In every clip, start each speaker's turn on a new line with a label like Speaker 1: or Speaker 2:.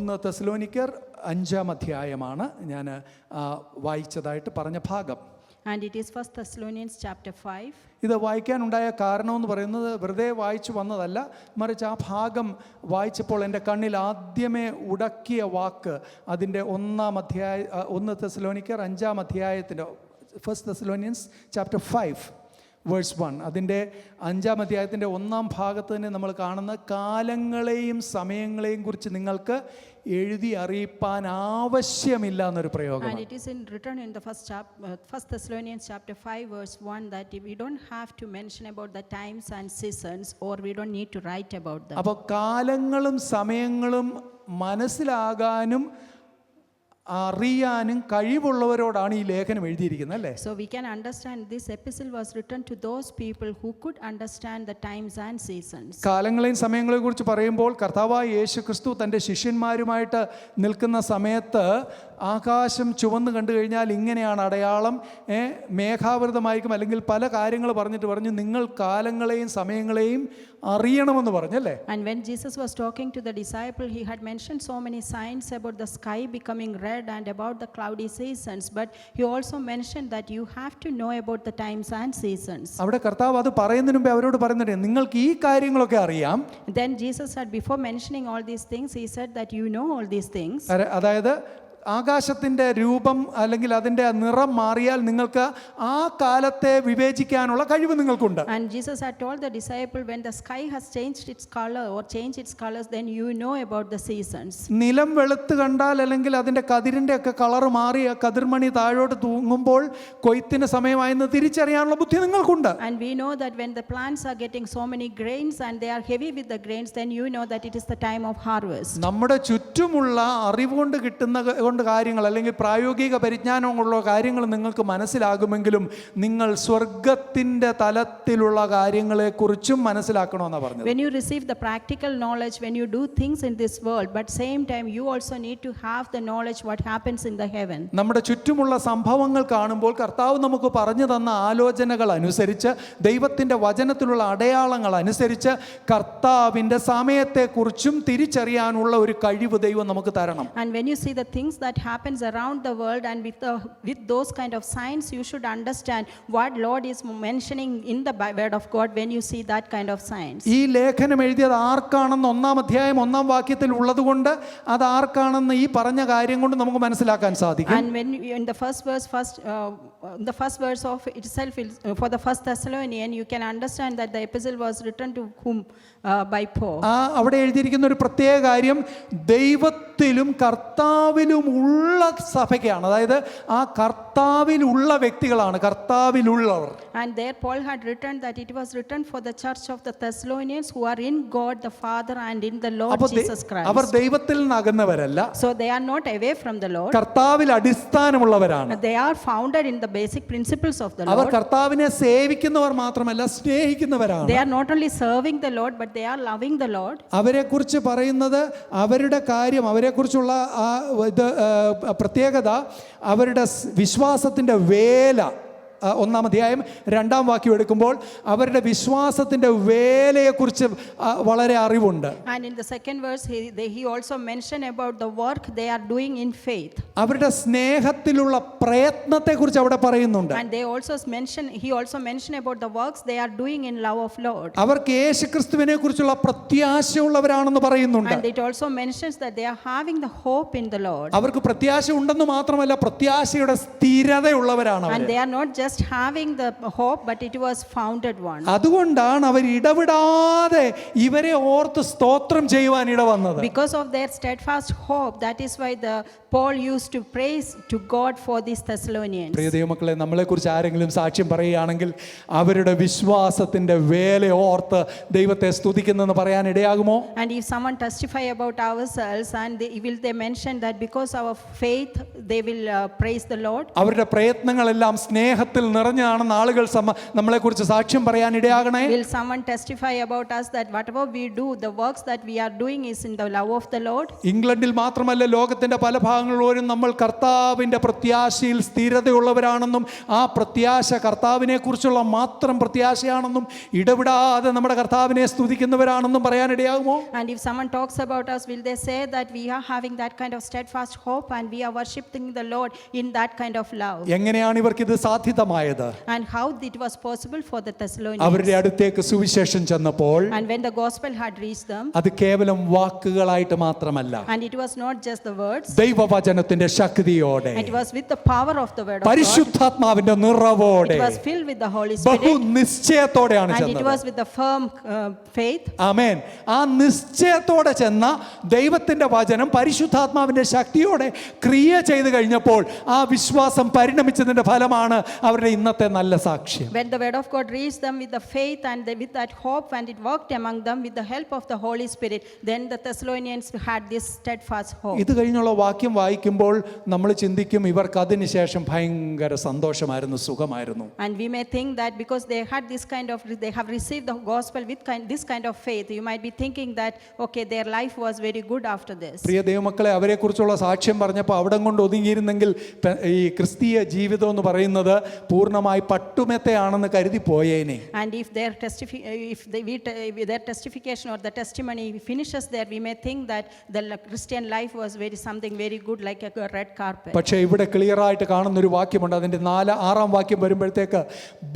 Speaker 1: 1 തെസ്സലോനിക്കർ 5-ാം അധ്യായമാണ് ഞാൻ വായിച്ചതായിട്ട് പറഞ്ഞ ഭാഗം.
Speaker 2: And it is 1 Thessalonians chapter 5.
Speaker 1: ഇത് വായിക്കാനുണ്ടായ കാരണമെന്ന് പറയുന്നത് വെറുതെ വായിച്ചു വന്നതല്ല, മറിച്ച് ആ ഭാഗം വായിച്ചപ്പോൾ എൻ്റെ കണ്ണിൽ ആദ്യമേ ഉടക്കിയ വാക്ക് അതിൻ്റെ 1 തെസ്സലോനിക്കർ 5-ാം അധ്യായത്തിൻ്റെ 1 Thessalonians chapter 5 verse 1, അതിൻ്റെ 5-ാം അധ്യായത്തിൻ്റെ 1-ാം ഭാഗത്ത് തന്നെ നമ്മൾ കാണുന്ന കാലങ്ങളെയും സമയങ്ങളെയും കുറിച്ച് നിങ്ങൾക്ക് എഴുതി അറിയിപ്പാൻ ആവശ്യമില്ല എന്നൊരു പ്രയോഗം.
Speaker 2: And it is written in the 1 Thessalonians chapter 5 verse 1 that we don't have to mention about the times and seasons, or we don't need to write about them.
Speaker 1: അപ്പോൾ കാലങ്ങളും സമയങ്ങളും മനസ്സിലാകാനും അറിയാനും കഴിവുള്ളവരോടാണ് ഈ ലേഖനം എഴുതിയിരിക്കുന്നത്, അല്ലേ?
Speaker 2: So we can understand this epistle was written to those people who could understand the times and seasons.
Speaker 1: കാലങ്ങളെയും സമയങ്ങളെയും കുറിച്ച് പറയുമ്പോൾ കർത്താവായ യേശു ക്രിസ്തു തൻ്റെ ശിഷ്യന്മാരുമായിട്ട് നിൽക്കുന്ന സമയത്ത് ആകാശം ചുവന്ന് കണ്ടു കഴിഞ്ഞാൽ ഇങ്ങനെയാണ് അടയാളം, മേഘാവൃതമായിരിക്കും, അല്ലെങ്കിൽ പല കാര്യങ്ങൾ പറഞ്ഞു നിങ്ങൾ കാലങ്ങളെയും സമയങ്ങളെയും അറിയണമെന്ന് പറഞ്ഞല്ലേ.
Speaker 2: And when Jesus was talking to the disciple, he had mentioned so many signs about the sky becoming red and about the cloudy seasons, but he also mentioned that you have to know about the times and seasons.
Speaker 1: അവിടെ കർത്താവ് അത് പറയുന്നതിന് മുമ്പേ അവരോട് പറയുന്നുണ്ട്, നിങ്ങൾക്ക് ഈ കാര്യങ്ങളൊക്കെ അറിയാം.
Speaker 2: Then Jesus said, before mentioning all these things, he said that you know all these things.
Speaker 1: അതായത് ആകാശത്തിൻ്റെ രൂപം അല്ലെങ്കിൽ അതിൻ്റെ നിറം മാറിയാൽ നിങ്ങൾക്ക് ആ കാലത്തെ വിവേചിക്കാനുള്ള കഴിവ് നിങ്ങൾക്കുണ്ട്.
Speaker 2: And Jesus had told the disciple, when the sky has changed its color or changed its colors, then you know about the seasons.
Speaker 1: നിലം വെളുത്ത് കണ്ടാൽ അല്ലെങ്കിൽ അതിൻ്റെ കതിരിൻ്റെ ഒക്കെ കളർ മാറി കതിർമണി താഴോട്ട് തൂങ്ങുമ്പോൾ കൊയ്ത്തിന് സമയമായെന്ന് തിരിച്ചറിയാനുള്ള ബുദ്ധി നിങ്ങൾക്കുണ്ട്.
Speaker 2: And we know that when the plants are getting so many grains and they are heavy with the grains, then you know that it is the time of harvest.
Speaker 1: നമ്മുടെ ചുറ്റുമുള്ള അറിവ് കൊണ്ട് കിട്ടുന്ന കാര്യങ്ങൾ അല്ലെങ്കിൽ പ്രായോഗിക പരിജ്ഞാനമുള്ള കാര്യങ്ങൾ നിങ്ങൾക്ക് മനസ്സിലാകുമെങ്കിലും നിങ്ങൾ സ്വർഗത്തിൻ്റെ തലത്തിലുള്ള കാര്യങ്ങളെക്കുറിച്ചും മനസ്സിലാക്കണമെന്നാണ് പറഞ്ഞത്.
Speaker 2: When you receive the practical knowledge, when you do things in this world, but same time you also need to have the knowledge what happens in the heaven.
Speaker 1: നമ്മുടെ ചുറ്റുമുള്ള സംഭവങ്ങൾ കാണുമ്പോൾ കർത്താവ് നമുക്ക് പറഞ്ഞു തന്ന ആലോചനകൾ അനുസരിച്ച്, ദൈവത്തിൻ്റെ വചനത്തിലുള്ള അടയാളങ്ങൾ അനുസരിച്ച് കർത്താവിൻ്റെ സമയത്തെക്കുറിച്ചും തിരിച്ചറിയാനുള്ള ഒരു കഴിവ് ദൈവം നമുക്ക് തരണം.
Speaker 2: And when you see the things that happens around the world, and with those kind of signs, you should understand what Lord is mentioning in the word of God when you see that kind of signs.
Speaker 1: ഈ ലേഖനം എഴുതിയത് ആർക്കാണെന്ന് 1-ാം അധ്യായം 1-ാം വാക്യത്തിൽ ഉള്ളതുകൊണ്ട് അത് ആർക്കാണെന്ന് ഈ പറഞ്ഞ കാര്യം കൊണ്ട് നമുക്ക് മനസ്സിലാക്കാൻ സാധിക്കും.
Speaker 2: And when you, in the the first verse of itself for the 1 Thessalonian, you can understand that the epistle was written to whom, by Paul.
Speaker 1: അവിടെ എഴുതിയിരിക്കുന്ന ഒരു പ്രത്യേക കാര്യം ദൈവത്തിലും കർത്താവിലും ഉള്ള സഭയ്ക്കാണ്, അതായത് ആ കർത്താവിലുള്ള വ്യക്തികളാണ്, കർത്താവിലുള്ളവർ.
Speaker 2: And there Paul had written that it was written for the church of the Thessalonians who are in God the Father and in the Lord Jesus Christ.
Speaker 1: അവർ ദൈവത്തിൽ നിന്ന് അകന്നവരല്ല,
Speaker 2: so they are not away from the Lord.
Speaker 1: കർത്താവിൽ അടിസ്ഥാനമുള്ളവരാണ്.
Speaker 2: They are founded in the basic principles of the Lord.
Speaker 1: അവർ കർത്താവിനെ സേവിക്കുന്നവർ മാത്രമല്ല, സ്നേഹിക്കുന്നവരാണ്.
Speaker 2: They are not only serving the Lord, but they are loving the Lord.
Speaker 1: അവരെക്കുറിച്ച് പറയുന്നത് അവരുടെ കാര്യം, അവരെക്കുറിച്ചുള്ള പ്രത്യേകത അവരുടെ വിശ്വാസത്തിൻ്റെ വേല. 1-ാം അധ്യായം 2-ാം വാക്യം എടുക്കുമ്പോൾ അവരുടെ വിശ്വാസത്തിൻ്റെ വേലയെക്കുറിച്ച് വളരെ അറിവുണ്ട്.
Speaker 2: And in the second verse he also mentioned about the work they are doing in faith.
Speaker 1: അവരുടെ സ്നേഹത്തിലുള്ള പ്രയത്നത്തെക്കുറിച്ച് അവിടെ പറയുന്നുണ്ട്.
Speaker 2: And he also mentioned about the works they are doing in love of Lord.
Speaker 1: അവർക്ക് യേശുക്രിസ്തുവിനെ കുറിച്ചുള്ള പ്രത്യാശയുള്ളവരാണെന്ന് പറയുന്നുണ്ട്.
Speaker 2: And it also mentions that they are having the hope in the Lord.
Speaker 1: അവർക്ക് പ്രത്യാശ ഉണ്ടെന്ന് മാത്രമല്ല, പ്രത്യാശയുടെ സ്ഥിരതയുള്ളവരാണ് അവർ.
Speaker 2: And they are not just having the hope, but it was founded one.
Speaker 1: അതുകൊണ്ടാണ് അവർ ഇടവിടാതെ ഇവരെ ഓർത്ത് സ്തോത്രം ചെയ്യുവാൻ ഇടവന്നത്.
Speaker 2: Because of their steadfast hope, that is why the Paul used to praise to God for these Thessalonians.
Speaker 1: പ്രിയ ദൈവമക്കളെ, നമ്മളെക്കുറിച്ച് ആരെങ്കിലും സാക്ഷ്യം പറയുകയാണെങ്കിൽ അവരുടെ വിശ്വാസത്തിന്റെ വേല ഓർത്ത് ദൈവത്തെ സ്തുതിക്കുന്നെന്ന് പറയാൻ ഇടയാകുമോ?
Speaker 2: And if someone testify about ourselves and they mention that because our faith they will praise the Lord.
Speaker 1: അവരുടെ പ്രയത്നങ്ങളെല്ലാം സ്നേഹത്തിൽ ദൈവത്തിൽ നിറഞ്ഞാണെന്ന് ആളുകൾ നമ്മളെക്കുറിച്ച് സാക്ഷ്യം പറയാൻ ഇടയാകണേ.
Speaker 2: Will someone testify about us that whatever we do, the works that we are doing is in the love of the Lord?
Speaker 1: ഇംഗ്ലണ്ടിൽ മാത്രമല്ല, ലോകത്തിന്റെ പല ഭാഗങ്ങളിലും നമ്മൾ കർത്താവിന്റെ പ്രത്യാശയിൽ സ്ഥിരതയുള്ളവരാണെന്നും ആ പ്രത്യാശ കർത്താവിനെ കുറിച്ചുള്ള മാത്രം പ്രത്യാശയാണെന്നും ഇടവിടാതെ നമ്മുടെ കർത്താവിനെ സ്തുതിക്കുന്നവരാണെന്നും പറയാനിടയാകുമോ?
Speaker 2: And if someone talks about us, will they say that we are having that kind of steadfast hope and we are worshiping the Lord in that kind of love?
Speaker 1: എങ്ങനെയാണ് ഇവർക്ക് ഇത് സാധ്യമായത്?
Speaker 2: And how it was possible for the Thessalonians?
Speaker 1: അവരുടെ അടുത്തേക്ക് സുവിശേഷം ചെന്നപ്പോൾ
Speaker 2: And when the gospel had reached them,
Speaker 1: അത് കേവലം വാക്കുകളായിട്ട് മാത്രമല്ല,
Speaker 2: and it was not just the words,
Speaker 1: ദൈവവചനത്തിന്റെ ശക്തിയോടെ,
Speaker 2: it was with the power of the word of God.
Speaker 1: പരിശുദ്ധാത്മാവിന്റെ നിറവോടെ,
Speaker 2: It was filled with the Holy
Speaker 1: ബഹു
Speaker 2: Spirit,
Speaker 1: നിശ്ചയത്തോടെയാണ്
Speaker 2: and it
Speaker 1: ചെന്നത്.
Speaker 2: was with the firm faith.
Speaker 1: ആമേൻ. ആ നിശ്ചയത്തോടെ ചെന്ന ദൈവത്തിന്റെ വചനം പരിശുദ്ധാത്മാവിന്റെ ശക്തിയോടെ ക്രിയ ചെയ്തു കഴിഞ്ഞപ്പോൾ ആ വിശ്വാസം പരിണമിച്ചതിന്റെ ഫലമാണ് അവരുടെ ഇന്നത്തെ നല്ല സാക്ഷ്യം.
Speaker 2: When the word of God reached them with the faith and with that hope, and it worked among them with the help of the Holy Spirit, then the Thessalonians had this steadfast hope.
Speaker 1: ഇത് കഴിഞ്ഞുള്ള വാക്യം വായിക്കുമ്പോൾ നമ്മൾ ചിന്തിക്കും ഇവർക്ക് അതിനുശേഷം ഭയങ്കര സന്തോഷമായിരുന്നു, സുഖമായിരുന്നു.
Speaker 2: And we may think that because they had this kind of, they have received the gospel with this kind of faith, you might be thinking that okay, their life was very good after this.
Speaker 1: പ്രിയ ദൈവമക്കളെ, അവരെക്കുറിച്ചുള്ള സാക്ഷ്യം പറഞ്ഞപ്പോൾ അവിടം കൊണ്ട് ഒതുങ്ങിയിരുന്നെങ്കിൽ ഈ ക്രിസ്തീയ ജീവിതം എന്ന് പറയുന്നത് പൂർണ്ണമായി പട്ടുമെത്തയാണെന്ന് കരുതി പോയേനെ.
Speaker 2: And if their their testification or the testimony finishes there, we may think that the Christian life was something very good, like a red carpet.
Speaker 1: പക്ഷേ ഇവിടെ ക്ലിയറായിട്ട് കാണുന്ന ഒരു വാക്യമുണ്ട്. അതിൻ്റെ 4-6 വാക്യം വരുമ്പോഴത്തേക്ക്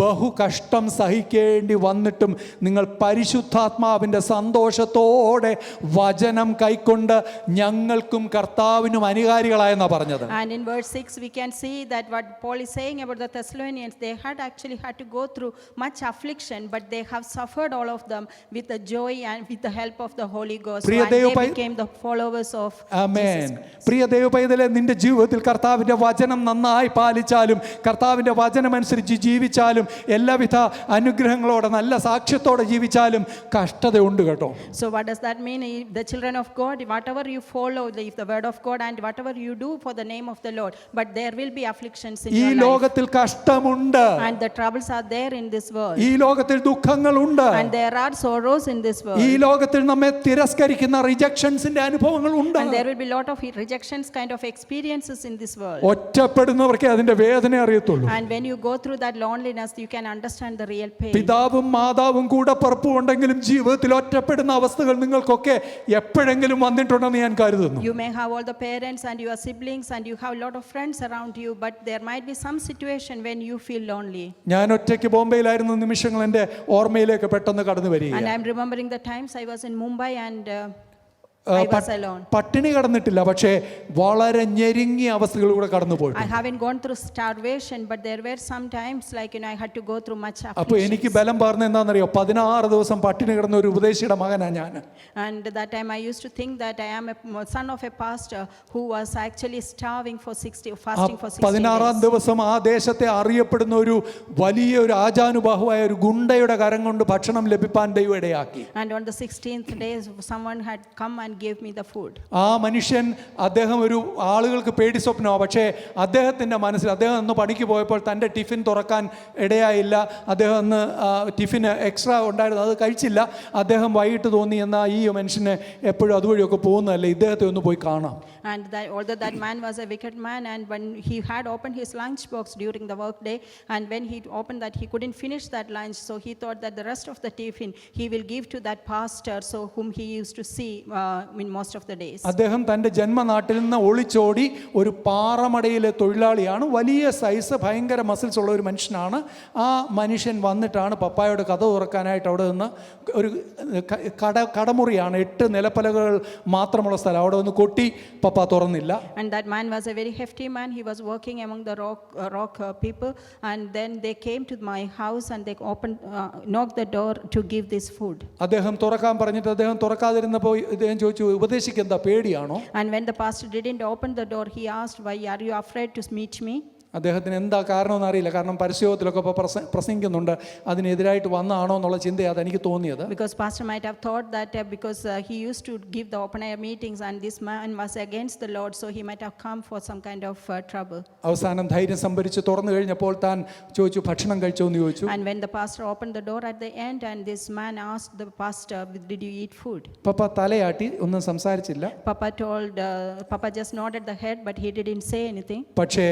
Speaker 1: ബഹു കഷ്ടം സഹിക്കേണ്ടി വന്നിട്ടും നിങ്ങൾ പരിശുദ്ധാത്മാവിൻ്റെ സന്തോഷത്തോടെ വചനം കൈക്കൊണ്ട് ഞങ്ങൾക്കും കർത്താവിനും അനുകാരികളായെന്നാണ് പറഞ്ഞത്.
Speaker 2: And in verse 6 we can see that what Paul is saying about the Thessalonians, they had actually had to go through much affliction, but they have suffered all of them with the joy and with the help of the Holy Ghost, and they became the followers of
Speaker 1: amen.
Speaker 2: Jesus.
Speaker 1: പ്രിയ ദൈവപൈതലേ, നിന്റെ ജീവിതത്തിൽ കർത്താവിൻ്റെ വചനം നന്നായി പാലിച്ചാലും കർത്താവിൻ്റെ വചനമനുസരിച്ച് ജീവിച്ചാലും എല്ലാവിധ അനുഗ്രഹങ്ങളോടെ നല്ല സാക്ഷ്യത്തോടെ ജീവിച്ചാലും കഷ്ടതയുണ്ട് കേട്ടോ.
Speaker 2: So what does that mean? If the children of God, whatever you follow, if the word of God and whatever you do for the name of the Lord, but there will be afflictions in
Speaker 1: ഈ
Speaker 2: your life,
Speaker 1: ലോകത്തിൽ കഷ്ടമുണ്ട്,
Speaker 2: and the troubles are there in this world,
Speaker 1: ഈ ലോകത്തിൽ ദുഃഖങ്ങളുണ്ട്,
Speaker 2: and there are sorrows in this world,
Speaker 1: ഈ ലോകത്തിൽ നമ്മെ തിരസ്കരിക്കുന്ന റിജക്ഷൻസിന്റെ അനുഭവങ്ങൾ ഉണ്ട്.
Speaker 2: and there will be lot of rejections kind of experiences in this world.
Speaker 1: ഒറ്റപ്പെടുന്നവർക്കേ അതിന്റെ വേദന അറിയത്തുള്ളൂ.
Speaker 2: And when you go through that loneliness, you can understand the real pain.
Speaker 1: പിതാവും മാതാവും കൂടെ പറപ്പും ഉണ്ടെങ്കിലും ജീവിതത്തിൽ ഒറ്റപ്പെടുന്ന അവസ്ഥകൾ നിങ്ങൾക്കൊക്കെ എപ്പോഴെങ്കിലും വന്നിട്ടുണ്ടെന്ന് ഞാൻ കരുതുന്നു.
Speaker 2: You may have all the parents and your siblings and you have a lot of friends around you, but there might be some situation when you feel lonely.
Speaker 1: ഞാൻ ഒറ്റയ്ക്ക് ബോംബെയിലായിരുന്ന നിമിഷങ്ങൾ എൻ്റെ ഓർമ്മയിലേക്ക് പെട്ടെന്ന് കടന്നു
Speaker 2: And
Speaker 1: വരികയാണ്.
Speaker 2: I'm remembering the times I was in Mumbai and I was alone.
Speaker 1: പട്ടിണി കടന്നിട്ടില്ല, പക്ഷേ വളരെ ഞെരുങ്ങിയ അവസ്ഥകളിലൂടെ കടന്നു പോയി.
Speaker 2: I haven't gone through starvation, but there were some times like I had to go through much
Speaker 1: അപ്പോൾ എനിക്ക്
Speaker 2: affliction.
Speaker 1: ബലം പറഞ്ഞ എന്താണെന്നറിയോ? 16 ദിവസം പട്ടിണി കിടന്ന ഒരു ഉപദേശിയുടെ മകനാണ് ഞാൻ.
Speaker 2: And that time I used to think that I am a son of a pastor who was actually starving for 60, fasting for 60
Speaker 1: 16
Speaker 2: days.
Speaker 1: ദിവസം ആ ദേശത്തെ അറിയപ്പെടുന്ന ഒരു വലിയ ഒരു ആജാനുബാഹുവായ ഒരു ഗുണ്ടയുടെ കരം കൊണ്ട് ഭക്ഷണം ലഭിപ്പാൻ ദൈവം ഇടയാക്കി.
Speaker 2: And on the 16th day, someone had come and gave me the food.
Speaker 1: ആ മനുഷ്യൻ, അദ്ദേഹം ഒരു ആളുകൾക്ക് പേടി സ്വപ്നമാണ്, പക്ഷേ അദ്ദേഹത്തിൻ്റെ മനസ്സിൽ അദ്ദേഹം അന്ന് പണിക്ക് പോയപ്പോൾ തൻ്റെ ടിഫിൻ തുറക്കാൻ ഇടയായില്ല. അദ്ദേഹം അന്ന് ടിഫിന് എക്സ്ട്രാ ഉണ്ടായിരുന്നു, അത് കഴിച്ചില്ല. അദ്ദേഹം വൈകിട്ട് തോന്നി എന്നാൽ ഈ മനുഷ്യനെ എപ്പോഴും അതുവഴിയൊക്കെ പോകുന്നതല്ലേ, ഇദ്ദേഹത്തെ ഒന്ന് പോയി കാണാം.
Speaker 2: And although that man was a wicked man, and when he had opened his lunch box during the work day, and when he opened that, he couldn't finish that lunch, so he thought that the rest of the tiffin he will give to that pastor, so whom he used to see in most of the days.
Speaker 1: അദ്ദേഹം തൻ്റെ ജന്മനാട്ടിൽ നിന്ന് ഒളിച്ചോടി ഒരു പാറമടയിലെ തൊഴിലാളിയാണ്, വലിയ size, ഭയങ്കര muscles ഉള്ള ഒരു മനുഷ്യനാണ്. ആ മനുഷ്യൻ വന്നിട്ടാണ് പപ്പായോട് കഥ തുറക്കാനായിട്ട് അവിടെ നിന്ന് ഒരു കടമുറിയാണ്, 8 നിലപ്പലകൾ മാത്രമുള്ള സ്ഥലം, അവിടെ ഒന്ന് കൊട്ടി പപ്പ തുറന്നില്ല.
Speaker 2: And that man was a very hefty man. He was working among the rock people, and then they came to my house and they knocked the door to give this food.
Speaker 1: അദ്ദേഹം തുറക്കാൻ പറഞ്ഞിട്ട് അദ്ദേഹം തുറക്കാതിരുന്നപ്പോൾ ഇദ്ദേഹം ചോദിച്ചു, ഉപദേശിക്ക് എന്താ പേടിയാണോ?
Speaker 2: And when the pastor didn't open the door, he asked, why are you afraid to meet me?
Speaker 1: അദ്ദേഹത്തിന് എന്താ കാരണമെന്ന് അറിയില്ല. കാരണം പരസ്യത്തിലൊക്കെ ഇപ്പോൾ പ്രസംഗിക്കുന്നുണ്ട്, അതിനെതിരായിട്ട് വന്നാണോ എന്നുള്ള ചിന്തയാണ് എനിക്ക് തോന്നിയത്.
Speaker 2: Because pastor might have thought that because he used to give the open air meetings and this man was against the Lord, so he might have come for some kind of trouble.
Speaker 1: അവസാനം ധൈര്യം സംഭരിച്ച് തുറന്നു കഴിഞ്ഞപ്പോൾ താൻ ചോദിച്ചു, ഭക്ഷണം കഴിച്ചോ എന്ന് ചോദിച്ചു.
Speaker 2: And when the pastor opened the door at the end and this man asked the pastor, did you eat food?
Speaker 1: പപ്പ തലയാട്ടി, ഒന്നും സംസാരിച്ചില്ല.
Speaker 2: Papa just nodded the head, but he didn't say anything.
Speaker 1: പക്ഷേ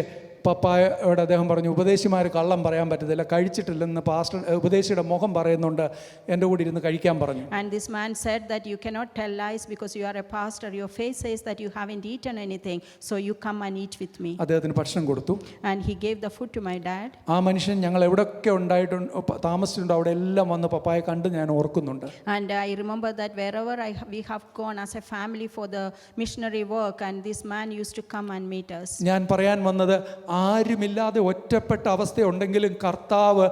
Speaker 1: പപ്പായോട് അദ്ദേഹം പറഞ്ഞു, ഉപദേശിമാർ കള്ളം പറയാൻ പറ്റത്തില്ല, കഴിച്ചിട്ടില്ലെന്ന് പാസ്റ്റർ ഉപദേശിയുടെ മുഖം പറയുന്നുണ്ട്, എൻ്റെ കൂടെ ഇരുന്ന് കഴിക്കാൻ പറഞ്ഞു.
Speaker 2: And this man said that you cannot tell lies because you are a pastor, your face says that you haven't eaten anything, so you come and eat with me.
Speaker 1: അദ്ദേഹത്തിന് ഭക്ഷണം കൊടുത്തു.
Speaker 2: And he gave the food to my dad.
Speaker 1: ആ മനുഷ്യൻ ഞങ്ങൾ എവിടെയൊക്കെ താമസിച്ചിട്ടുണ്ടോ അവിടെ എല്ലാം വന്ന് പപ്പായെ കണ്ട് ഞാൻ ഓർക്കുന്നുണ്ട്.
Speaker 2: And I remember that wherever we have gone as a family for the missionary work, and this man used to come and meet us.
Speaker 1: ഞാൻ പറയാൻ വന്നത്, ആരുമില്ലാതെ ഒറ്റപ്പെട്ട അവസ്ഥയുണ്ടെങ്കിലും കർത്താവ്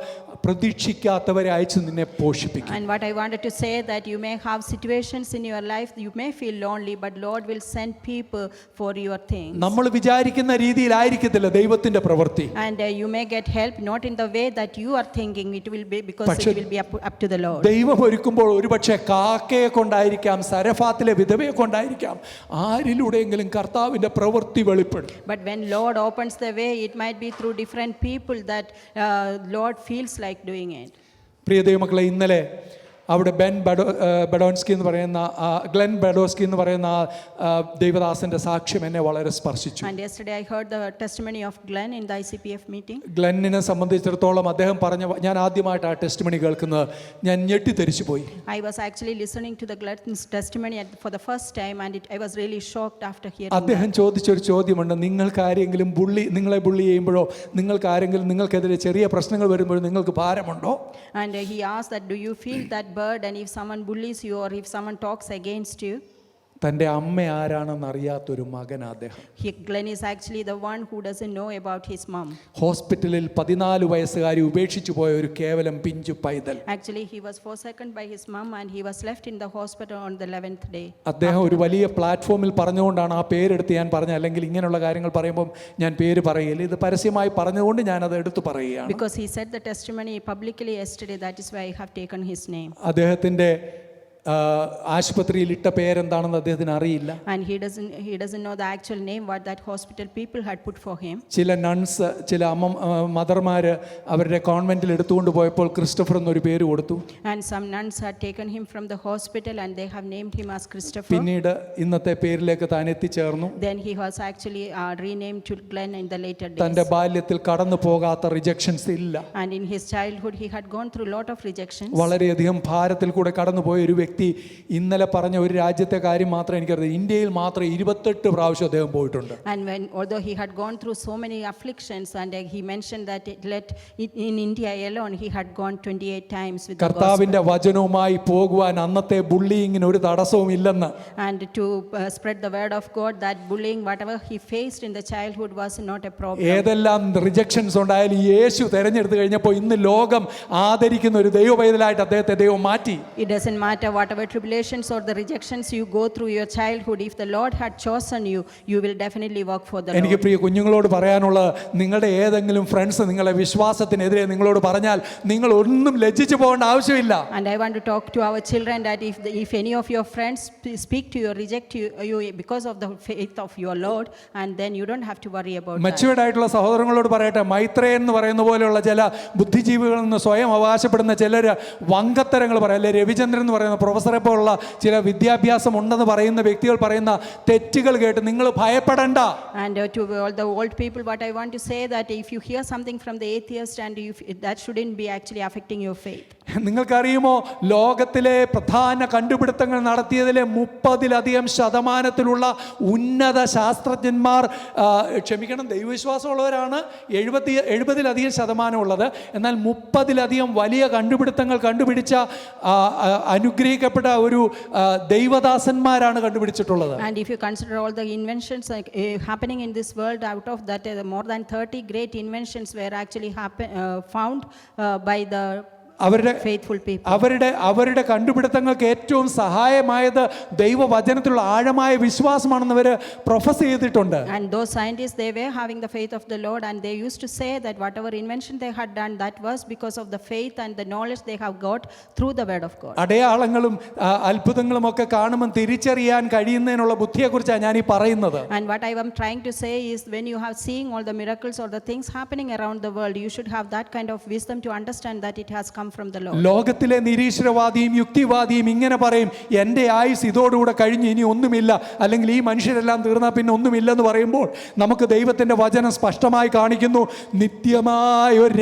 Speaker 1: പ്രതീക്ഷിക്കാത്തവരെ അയച്ച് നിന്നെ പോഷിപ്പിക്കും.
Speaker 2: And what I wanted to say that you may have situations in your life, you may feel lonely, but Lord will send people for your things.
Speaker 1: നമ്മൾ വിചാരിക്കുന്ന രീതിയിലായിരിക്കത്തില്ല ദൈവത്തിന്റെ പ്രവൃത്തി.
Speaker 2: And you may get help not in the way that you are thinking it will be, because it will be up to the Lord.
Speaker 1: ദൈവം ഒരുക്കുമ്പോൾ ഒരുപക്ഷെ കാക്കയെ കൊണ്ടായിരിക്കാം, സരഫാത്തിലെ വിധവയെ കൊണ്ടായിരിക്കാം, ആരിലൂടെയെങ്കിലും കർത്താവിന്റെ പ്രവൃത്തി വെളിപ്പെടും.
Speaker 2: But when Lord opens the way, it might be through different people that Lord feels like doing it.
Speaker 1: പ്രിയ ദൈവമക്കളെ, ഇന്നലെ അവിടെ ബഡോൻസ്കി എന്ന് പറയുന്ന ഗ്ലെൻ ബഡോസ്കി എന്ന് പറയുന്ന ദൈവദാസന്റെ സാക്ഷ്യം എന്നെ വളരെ സ്പർശിച്ചു.
Speaker 2: And yesterday I heard the testimony of Glenn in the ICPF meeting.
Speaker 1: ഗ്ലെന്നിനെ സംബന്ധിച്ചിടത്തോളം അദ്ദേഹം പറഞ്ഞ, ഞാൻ ആദ്യമായിട്ട് ആ ടെസ്റ്റിമണി കേൾക്കുന്നത്, ഞാൻ ഞെട്ടിത്തെരിച്ചു പോയി.
Speaker 2: I was actually listening to the Glenn's testimony for the first time, and I was really shocked after hearing
Speaker 1: അദ്ദേഹം ചോദിച്ചൊരു ചോദ്യമുണ്ട്, നിങ്ങൾക്ക് ആരെങ്കിലും നിങ്ങളെ ബുള്ളി ചെയ്യുമ്പോഴോ, നിങ്ങൾക്കെതിരെ ചെറിയ പ്രശ്നങ്ങൾ വരുമ്പോഴോ നിങ്ങൾക്ക് ഭാരമുണ്ടോ?
Speaker 2: And he asked that, do you feel that burden if someone bullies you or if someone talks against you?
Speaker 1: തൻ്റെ അമ്മ ആരാണെന്ന് അറിയാത്തൊരു മകൻ അദ്ദേഹം.
Speaker 2: Glenn is actually the one who doesn't know about his mom.
Speaker 1: ഹോസ്പിറ്റലിൽ 14 വയസ്സുകാരി ഉപേക്ഷിച്ചു പോയ ഒരു കേവലം പിഞ്ചു പൈതൽ.
Speaker 2: Actually he was forsaken by his mom and he was left in the hospital on the 11th day.
Speaker 1: അദ്ദേഹം ഒരു വലിയ പ്ലാറ്റ്ഫോമിൽ പറഞ്ഞുകൊണ്ടാണ് ആ പേരെടുത്ത് ഞാൻ പറഞ്ഞത്, അല്ലെങ്കിൽ ഇങ്ങനെയുള്ള കാര്യങ്ങൾ പറയുമ്പോൾ ഞാൻ പേര് പറയില്ല, ഇത് പരസ്യമായി പറഞ്ഞുകൊണ്ട് ഞാൻ അത് എടുത്തു പറയുകയാണ്.
Speaker 2: Because he said the testimony publicly yesterday, that is why I have taken his name.
Speaker 1: അദ്ദേഹത്തിന്റെ ആശുപത്രിയിൽ ഇട്ട പേരെന്താണെന്ന് അദ്ദേഹത്തിന് അറിയില്ല.
Speaker 2: And he doesn't know the actual name what that hospital people had put for him.
Speaker 1: ചില നൺസ്, ചില മദർമാര് അവരുടെ കോൺവെന്റിൽ എടുത്തുകൊണ്ട് പോയപ്പോൾ ക്രിസ്റ്റഫർ എന്നൊരു പേര് കൊടുത്തു.
Speaker 2: And some nuns had taken him from the hospital and they have named him as Christopher.
Speaker 1: പിന്നീട് ഇന്നത്തെ പേരിലേക്ക് താൻ എത്തിച്ചേർന്നു.
Speaker 2: Then he was actually renamed to Glenn in the later days.
Speaker 1: തന്റെ ബാല്യത്തിൽ കടന്നു പോകാത്ത റിജക്ഷൻസ് ഇല്ല.
Speaker 2: And in his childhood he had gone through a lot of rejections.
Speaker 1: വളരെയധികം ഭാരത്തിൽ കൂടെ കടന്നുപോയ ഒരു വ്യക്തി. ഇന്നലെ പറഞ്ഞ ഒരു രാജ്യത്തെ കാര്യം മാത്രം എനിക്കറിയാം, ഇന്ത്യയിൽ മാത്രം 28 പ്രാവശ്യം അദ്ദേഹം പോയിട്ടുണ്ട്.
Speaker 2: And although he had gone through so many afflictions, and he mentioned that in India alone he had gone 28 times with the gospel.
Speaker 1: കർത്താവിന്റെ വചനവുമായി പോകുവാൻ അന്നത്തെ ബുള്ളിയിങ്ങിന് ഒരു തടസ്സവും ഇല്ലെന്ന്.
Speaker 2: And to spread the word of God, that bullying whatever he faced in the childhood was not a problem.
Speaker 1: ഏതെല്ലാം rejections ഉണ്ടായാലും യേശു തെരഞ്ഞെടുത്തു കഴിഞ്ഞപ്പോൾ ഇന്ന് ലോകം ആദരിക്കുന്ന ഒരു ദൈവ പൈതലായിട്ട് അദ്ദേഹത്തെ ദൈവം മാറ്റി.
Speaker 2: It doesn't matter whatever tribulations or the rejections you go through your childhood, if the Lord had chosen you, you will definitely work for the
Speaker 1: എനിക്ക്
Speaker 2: Lord.
Speaker 1: പ്രിയ കുഞ്ഞുങ്ങളോട് പറയാനുള്ള, നിങ്ങളുടെ ഏതെങ്കിലും ഫ്രണ്ട്സ് നിങ്ങളെ വിശ്വാസത്തിനെതിരെ നിങ്ങളോട് പറഞ്ഞാൽ നിങ്ങൾ ഒന്നും ലജ്ജിച്ചു പോകേണ്ട ആവശ്യമില്ല.
Speaker 2: And I want to talk to our children that if any of your friends speak to you, reject you because of the faith of your Lord, and then you don't have to worry about that.
Speaker 1: Matured ആയിട്ടുള്ള സഹോദരങ്ങളോട് പറയട്ടെ, മൈത്രേയൻ എന്ന് പറയുന്ന പോലെയുള്ള ചില ബുദ്ധിജീവികളിൽ നിന്ന് സ്വയം അവകാശപ്പെടുന്ന ചിലർ വങ്കത്തരങ്ങൾ പറയാം, അല്ലെ രവിചന്ദ്രൻ എന്ന് പറയുന്ന പ്രൊഫസറെ പോലുള്ള ചില വിദ്യാഭ്യാസം ഉണ്ടെന്ന് പറയുന്ന വ്യക്തികൾ പറയുന്ന തെറ്റുകൾ കേട്ട് നിങ്ങൾ ഭയപ്പെടണ്ട.
Speaker 2: And to all the old people, what I want to say that if you hear something from the atheist, and that shouldn't be actually affecting your faith.
Speaker 1: നിങ്ങൾക്കറിയുമോ, ലോകത്തിലെ പ്രധാന കണ്ടുപിടുത്തങ്ങൾ നടത്തിയതിലെ 30% ഉന്നത ശാസ്ത്രജ്ഞന്മാർ, ക്ഷമിക്കണം, ദൈവവിശ്വാസമുള്ളവരാണ് 70% ഉള്ളത്. എന്നാൽ 30% വലിയ കണ്ടുപിടുത്തങ്ങൾ കണ്ടുപിടിച്ച അനുഗ്രഹിക്കപ്പെട്ട ഒരു ദൈവദാസന്മാരാണ് കണ്ടുപിടിച്ചിട്ടുള്ളത്.
Speaker 2: And if you consider all the inventions happening in this world, out of that more than 30 great inventions were actually found by the
Speaker 1: അവരുടെ
Speaker 2: faithful people.
Speaker 1: അവരുടെ കണ്ടുപിടുത്തങ്ങൾക്ക് ഏറ്റവും സഹായമായത് ദൈവവചനത്തിലുള്ള ആഴമായ വിശ്വാസമാണെന്ന് അവർ പ്രൊഫസ് ചെയ്തിട്ടുണ്ട്.
Speaker 2: And those scientists, they were having the faith of the Lord, and they used to say that whatever invention they had done, that was because of the faith and the knowledge they have got through the word of God.
Speaker 1: അടയാളങ്ങളും അത്ഭുതങ്ങളും ഒക്കെ കാണുമ്പോൾ തിരിച്ചറിയാൻ കഴിയുന്നതിനുള്ള ബുദ്ധിയെക്കുറിച്ചാണ് ഞാൻ ഈ പറയുന്നത്.
Speaker 2: And what I am trying to say is, when you have seeing all the miracles or the things happening around the world, you should have that kind of wisdom to understand that it has come from the Lord.
Speaker 1: ലോകത്തിലെ നിരീശ്വരവാദിയും യുക്തിവാദിയും ഇങ്ങനെ പറയും, എൻ്റെ ആയുസ് ഇതോടുകൂടെ കഴിഞ്ഞ് ഇനി ഒന്നുമില്ല, അല്ലെങ്കിൽ ഈ മനുഷ്യരെല്ലാം തീർന്നാൽ പിന്നെ ഒന്നുമില്ലെന്ന് പറയുമ്പോൾ നമുക്ക് ദൈവത്തിൻ്റെ വചനം സ്പഷ്ടമായി കാണിക്കുന്നു, നിത്യമായ ഒരു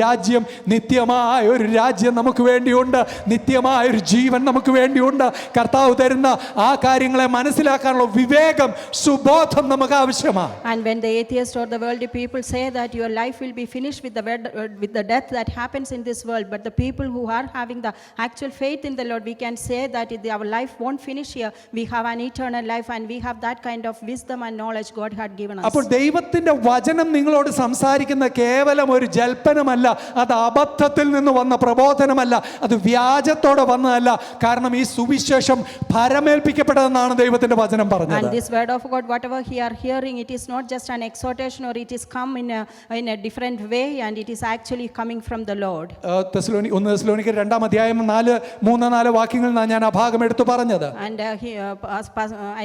Speaker 1: രാജ്യം നമുക്ക് വേണ്ടിയുണ്ട്, നിത്യമായ ഒരു ജീവൻ നമുക്ക് വേണ്ടിയുണ്ട്. കർത്താവ് തരുന്ന ആ കാര്യങ്ങളെ മനസ്സിലാക്കാനുള്ള വിവേകം, സുബോധം നമുക്ക് ആവശ്യമാണ്.
Speaker 2: And when the atheists or the worldly people say that your life will be finished with the death that happens in this world, but the people who are having the actual faith in the Lord, we can say that our life won't finish here. We have an eternal life, and we have that kind of wisdom and knowledge God had given us.
Speaker 1: അപ്പോൾ ദൈവത്തിന്റെ വചനം നിങ്ങളോട് സംസാരിക്കുന്ന കേവലം ഒരു ജൽപ്പനമല്ല, അത് അബദ്ധത്തിൽ നിന്ന് വന്ന പ്രബോധനമല്ല, അത് വ്യാജത്തോടെ വന്നതല്ല. കാരണം ഈ സുവിശേഷം ഭരമേൽപ്പിക്കപ്പെട്ടതെന്നാണ് ദൈവത്തിന്റെ വചനം പറഞ്ഞത്.
Speaker 2: And this word of God, whatever we are hearing, it is not just an exhortation, or it is come in a different way, and it is actually coming from the Lord.
Speaker 1: തെസ്സലോനിക്കർ 2-ാം അധ്യായം 3-4 വാക്യങ്ങളിൽ നിന്നാണ് ഞാൻ ആ ഭാഗം എടുത്തു പറഞ്ഞത്.
Speaker 2: And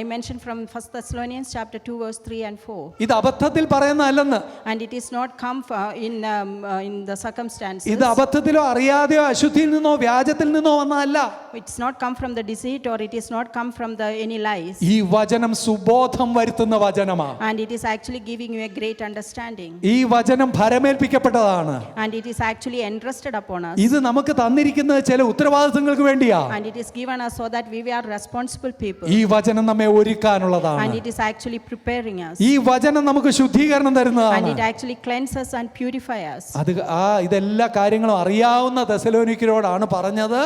Speaker 2: I mentioned from 1 Thessalonians chapter 2 verse 3 and 4.
Speaker 1: ഇത് അബദ്ധത്തിൽ പറയുന്നതല്ലെന്ന്.
Speaker 2: And it is not come in the circumstances.
Speaker 1: ഇത് അബദ്ധത്തിലോ അറിയാതെയോ അശുദ്ധിയിൽ നിന്നോ വ്യാജത്തിൽ നിന്നോ വന്നതല്ല.
Speaker 2: It's not come from the deceit, or it is not come from any lies.
Speaker 1: ഈ വചനം സുബോധം വരുത്തുന്ന വചനമാണ്.
Speaker 2: And it is actually giving you a great understanding.
Speaker 1: ഈ വചനം ഭരമേൽപ്പിക്കപ്പെട്ടതാണ്.
Speaker 2: And it is actually entrusted upon us.
Speaker 1: ഇത് നമുക്ക് തന്നിരിക്കുന്നത് ചില ഉത്തരവാദിത്തങ്ങൾക്ക് വേണ്ടിയാ.
Speaker 2: And it is given us so that we are responsible people.
Speaker 1: ഈ വചനം നമ്മെ ഒരുക്കാനുള്ളതാണ്.
Speaker 2: And it is actually preparing us.
Speaker 1: ഈ വചനം നമുക്ക് ശുദ്ധീകരണം തരുന്നതാണ്.
Speaker 2: And it actually cleanses and purifies us.
Speaker 1: ഇതെല്ലാ കാര്യങ്ങളും അറിയാവുന്ന തെസ്സലോനിക്കരോടാണ് പറഞ്ഞത്.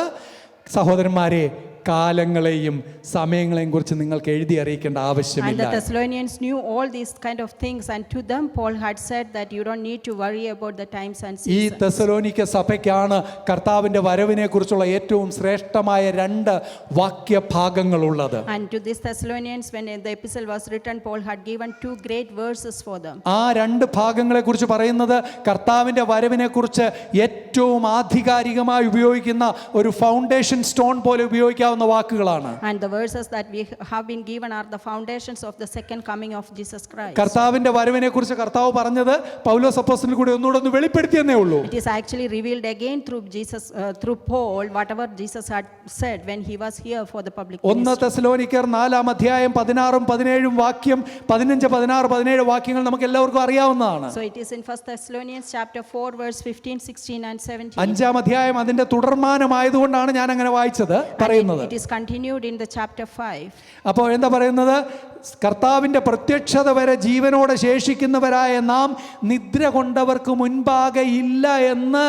Speaker 1: സഹോദരന്മാരെ, കാലങ്ങളെയും സമയങ്ങളെയും കുറിച്ച് നിങ്ങൾക്ക് എഴുതി അറിയിക്കേണ്ട ആവശ്യമില്ല.
Speaker 2: And the Thessalonians knew all these kind of things, and to them Paul had said that you don't need to worry about the times and seasons.
Speaker 1: ഈ തെസ്സലോനിക്ക സഭയ്ക്കാണ് കർത്താവിന്റെ വരവിനെ കുറിച്ചുള്ള ഏറ്റവും ശ്രേഷ്ഠമായ 2 വാക്യഭാഗങ്ങളുള്ളത്.
Speaker 2: And to this Thessalonians, when the epistle was written, Paul had given 2 great verses for them.
Speaker 1: ആ 2 ഭാഗങ്ങളെ കുറിച്ച് പറയുന്നത് കർത്താവിന്റെ വരവിനെ കുറിച്ച് ഏറ്റവും ആധികാരികമായി ഉപയോഗിക്കുന്ന ഒരു ഫൗണ്ടേഷൻ സ്റ്റോൺ പോലെ ഉപയോഗിക്കാവുന്ന വാക്കുകളാണ്.
Speaker 2: And the verses that we have been given are the foundations of the second coming of Jesus Christ.
Speaker 1: കർത്താവിന്റെ വരവിനെ കുറിച്ച് കർത്താവ് പറഞ്ഞത് പൗലോസ് അപ്പോസ്തലൻ കൂടി ഒന്നുകൂടെ വെളിപ്പെടുത്തിയെന്നേ ഉള്ളൂ.
Speaker 2: It is actually revealed again through Jesus, through Paul, whatever Jesus had said when he was here for the public ministry.
Speaker 1: 1 തെസ്സലോനിക്കർ 4-ാം അധ്യായം 16-17 വാക്യം 15, 16, 17 വാക്യങ്ങൾ നമുക്ക് എല്ലാവർക്കും അറിയാവുന്നതാണ്.
Speaker 2: So it is in 1 Thessalonians chapter 4 verse 15, 16 and 17.
Speaker 1: 5-ാം അധ്യായം അതിന്റെ തുടർമാനമായതുകൊണ്ടാണ് ഞാൻ അങ്ങനെ വായിച്ചത് പറയുന്നത്.
Speaker 2: It is continued in the chapter 5.
Speaker 1: അപ്പോൾ എന്താ പറയുന്നത്? കർത്താവിന്റെ പ്രത്യക്ഷത വരെ ജീവനോടെ ശേഷിക്കുന്നവരായ നാം നിദ്ര കൊണ്ടവർക്ക് മുൻപാകെ ഇല്ല എന്ന്